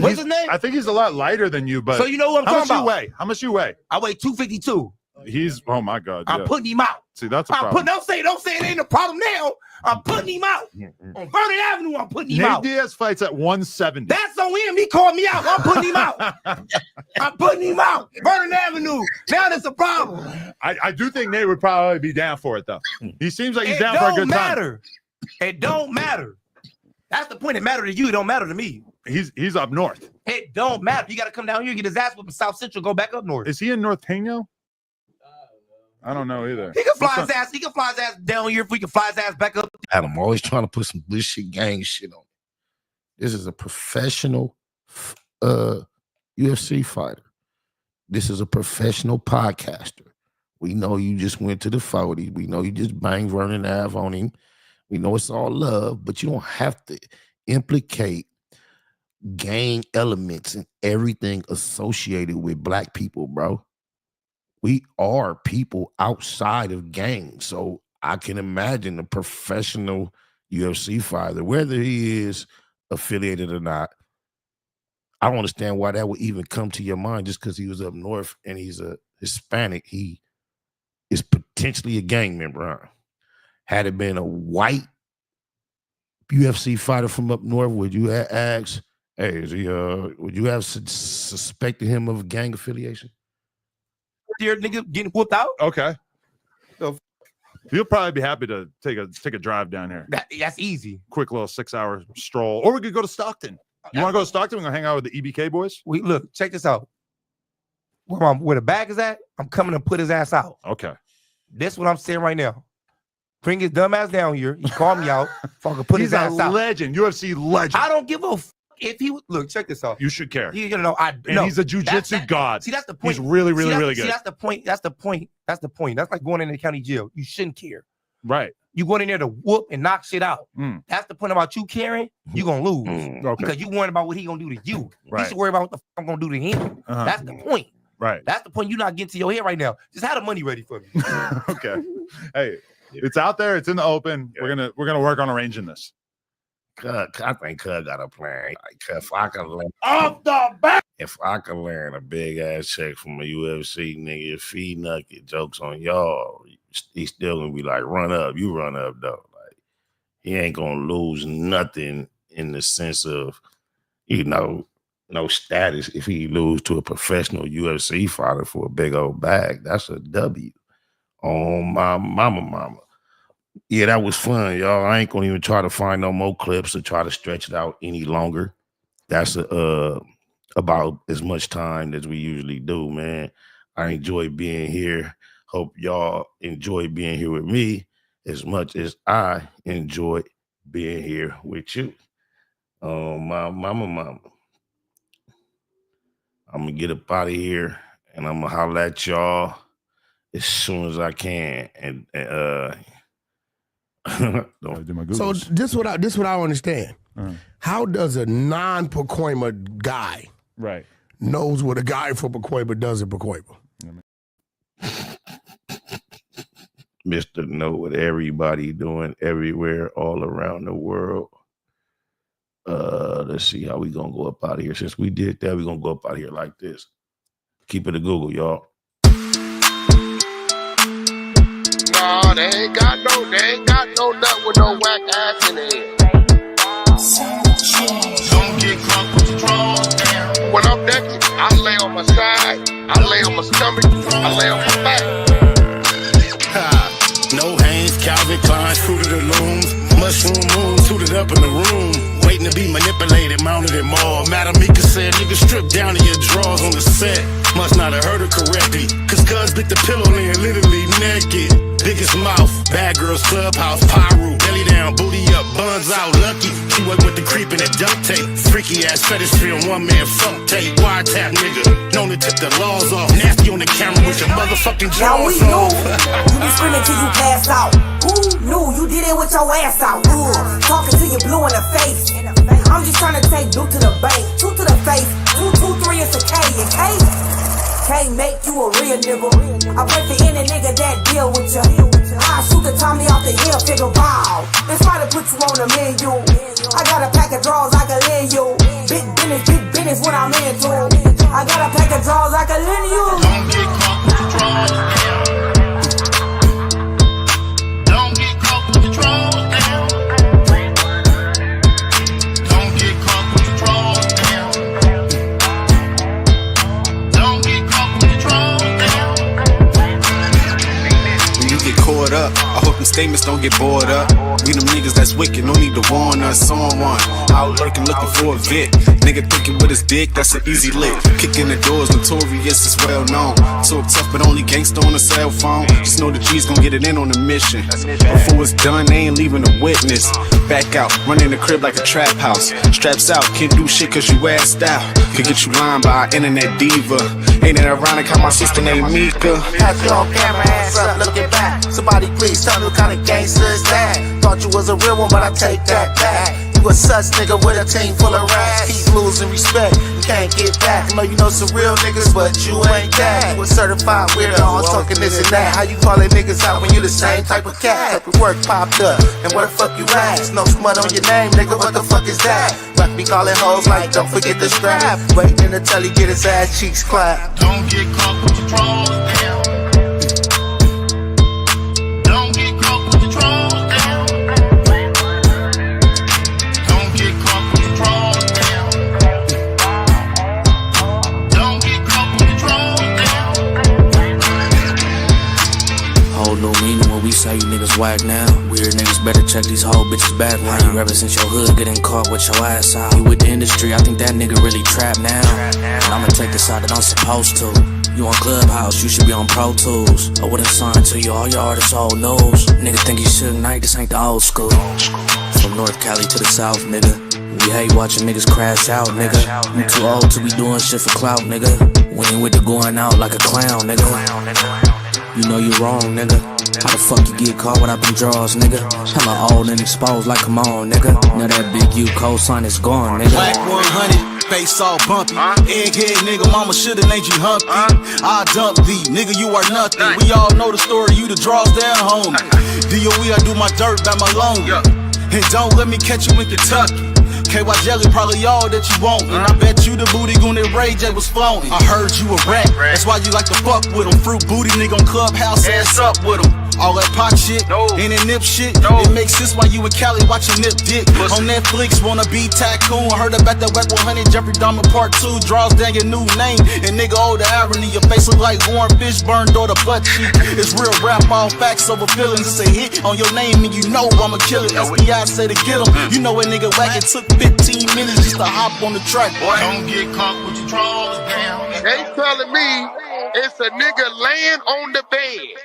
What's his name? I think he's a lot lighter than you, but so you know what I'm talking about. How much you weigh? I weigh 252. He's my God. I'm putting him out. See, that's a problem. Don't say it ain't a problem now. I'm putting him out. On Vernon Avenue, I'm putting him out. Nate Diaz fights at 170. That's on him. He called me out. I'm putting him out. I'm putting him out. Vernon Avenue. Now that's a problem. I do think Nate would probably be down for it, though. He seems like he's down for a good time. It don't matter. That's the point. It matter to you. It don't matter to me. He's up north. It don't matter. You got to come down here, get his ass whooped in South Central, go back up north. Is he in North Peno? I don't know either. He can fly his ass. He can fly his ass down here if we can fly his ass back up. Adam always trying to put some bullshit gang shit on. This is a professional UFC fighter. This is a professional podcaster. We know you just went to the 40. We know you just banged Vernon Ave on him. We know it's all love, but you don't have to implicate gang elements and everything associated with black people, bro. We are people outside of gangs. So I can imagine a professional UFC fighter, whether he is affiliated or not. I don't understand why that would even come to your mind just because he was up north and he's a Hispanic. He is potentially a gang member. Huh? Had it been a white UFC fighter from up north, would you ask, hey, is he, would you have suspected him of gang affiliation? Your nigga getting whooped out? Okay. So you'll probably be happy to take a drive down here. That's easy. Quick little 6-hour stroll. Or we could go to Stockton. You want to go to Stockton? We're going to hang out with the EBK boys? Look, check this out. Where the bag is at, I'm coming to put his ass out. Okay. That's what I'm saying right now. Bring his dumb ass down here. He called me out. Fucking put his ass out. Legend, UFC legend. I don't give a fuck if he would look, check this out. You should care. You know, And he's a jujitsu god. See, that's the point. He's really, really, really good. See, that's the point. That's the point. That's the point. That's like going into the county jail. You shouldn't care. Right. You going in there to whoop and knock shit out. That's the point about you caring. You gonna lose because you worried about what he gonna do to you. Right. You should worry about what the fuck I'm gonna do to him. That's the point. Right. That's the point. You're not getting to your head right now. Just have the money ready for me. Okay. Hey, it's out there. It's in the open. We're gonna work on arranging this. I think Cud got a plan. Like, if I can land off the back, if I can land a big ass check from a UFC nigga, if he nugget jokes on y'all, he's still gonna be like, run up. You run up though. Like he ain't gonna lose nothing in the sense of, no status. If he lose to a professional UFC fighter for a big old bag, that's a W. Oh my mama. Yeah, that was fun, y'all. I ain't gonna even try to find no more clips to try to stretch it out any longer. That's about as much time as we usually do, man. I enjoy being here. Hope y'all enjoy being here with me as much as I enjoy being here with you. Oh, my mama. I'm gonna get up out of here and I'm gonna holler at y'all as soon as I can. And don't do my Googles. So this what I don't understand. How does a non-Pacoima guy knows what a guy from Pacoima does in Pacoima? Mr. Know what everybody doing everywhere, all around the world. Let's see how we gonna go up out of here. Since we did that, we gonna go up out of here like this. Keep it a Google, y'all. No, they ain't got no nut with no whack ass in it. Don't get crunk with your drawers down. When I'm naked, I lay on my side, I lay on my stomach, I lay on my back. No Hanes, Calvin Klein's, Fruit of the Looms, mushroom moon, suited up in the room, waiting to be manipulated, mounted in mall. Madam Mika said, nigga, strip down to your drawers on the set. Must not have heard her correctly, cause cuz bit the pillow in literally naked. Biggest mouth, bad girls clubhouse, pyro, belly down, booty up, buns out, lucky. She work with the creep in that duct tape. Freaky ass fetish film, one man fuck tape. Wiretap nigga, known to tip the laws off. Nasty on the camera with your motherfucking jaws Now we off. knew you be screaming till you pass out. Who knew you did it with your ass out? Talking to you blue in the face. I'm just trying to take Duke to the bank, 2 to the face, 2, 2, 3 is a K, and K can't make you a real nigga. I pray for any nigga that deal with you. I shoot the Tommy off the hill, figure wow. This might have put you on the menu. I got a pack of drawers I can lend you. Big business what I'm into. I got a pack of drawers I can lend you. Don't get caught with your drawers down. Don't get caught with your drawers down. Don't get caught with your drawers down. Don't get caught with your drawers down. When you get caught up, I hope them statements don't get bored up. We them niggas that's wicked, no need to warn us on one. Out lurking, looking for a Vic. Nigga thinking with his dick, that's an easy lick. Kicking the doors, notorious, is well known. Talk tough, but only gangsta on a cell phone. Just know the G's gon' get it in on the mission. Before it's done, they ain't leaving a witness. Back out, running the crib like a trap house. Straps out, can't do shit cause you assed out. Could get you lined by an internet diva. Ain't it ironic how my sister named Mika? Had you on camera, ass up, looking back. Somebody please tell me what kind of gangster is that? Thought you was a real one, but I take that back. You a sus nigga with a team full of rats. Keep losing respect, you can't get back. I know you know some real niggas, but you ain't that. You a certified weirdo, always talking this and that. How you calling niggas out when you the same type of cat? Type of work popped up, and where the fuck you at? No smut on your name, nigga, what the fuck is that? Rock me calling hoes like, don't forget the strap. Waiting in the telly, get his ass cheeks clapped. Don't get caught with your drawers down. Don't get caught with your drawers down. Don't get caught with your drawers down. Don't get caught with your drawers down. Whole new meaning when we say you niggas whack now. Weird niggas better check these whole bitches background. You represent your hood, getting caught with your ass out. You with the industry, I think that nigga really trapped now. And I'ma take the side that I'm supposed to. You on Clubhouse, you should be on Pro Tools. I wouldn't sign to you, all your artists old news. Nigga think you Suge Knight, this ain't the old school. From North Cali to the South, nigga. We hate watching niggas crash out, nigga. You too old to be doing shit for clout, nigga. We ain't with the going out like a clown, nigga. You know you wrong, nigga. How the fuck you get caught without them draws, nigga? Hella old and exposed, like come on, nigga. Now that big U cosign is gone, nigga. Black 100, face all bumpy. Egghead nigga, mama shoulda named you Humpty. I dumped thee, nigga, you are nothing. We all know the story, you the draws down, homie. DOE, I do my dirt by my loan. And don't let me catch you in Kentucky. KY Jelly probably all that you want. And I bet you the booty goon that Ray J was flown. I heard you a rat, that's why you like to fuck with him. Fruit booty nigga on Clubhouse, ass up with him. All that pot shit, and that nip shit, it makes sense why you and Cali watching Nip Dick. On Netflix, wanna be tycoon. Heard about that Whack 100, Jeffrey Dahmer Part 2. Draws down your new name, and nigga, oh the irony. Your face look like Warren Fishburne, or the butt cheek. It's real rap, all facts over feelings. It's a hit on your name, and you know I'ma kill it. SBI say to get him. You know a nigga whack, it took 15 minutes just to hop on the track. Boy, don't get caught with your drawers down. They telling me it's a nigga laying on the bed.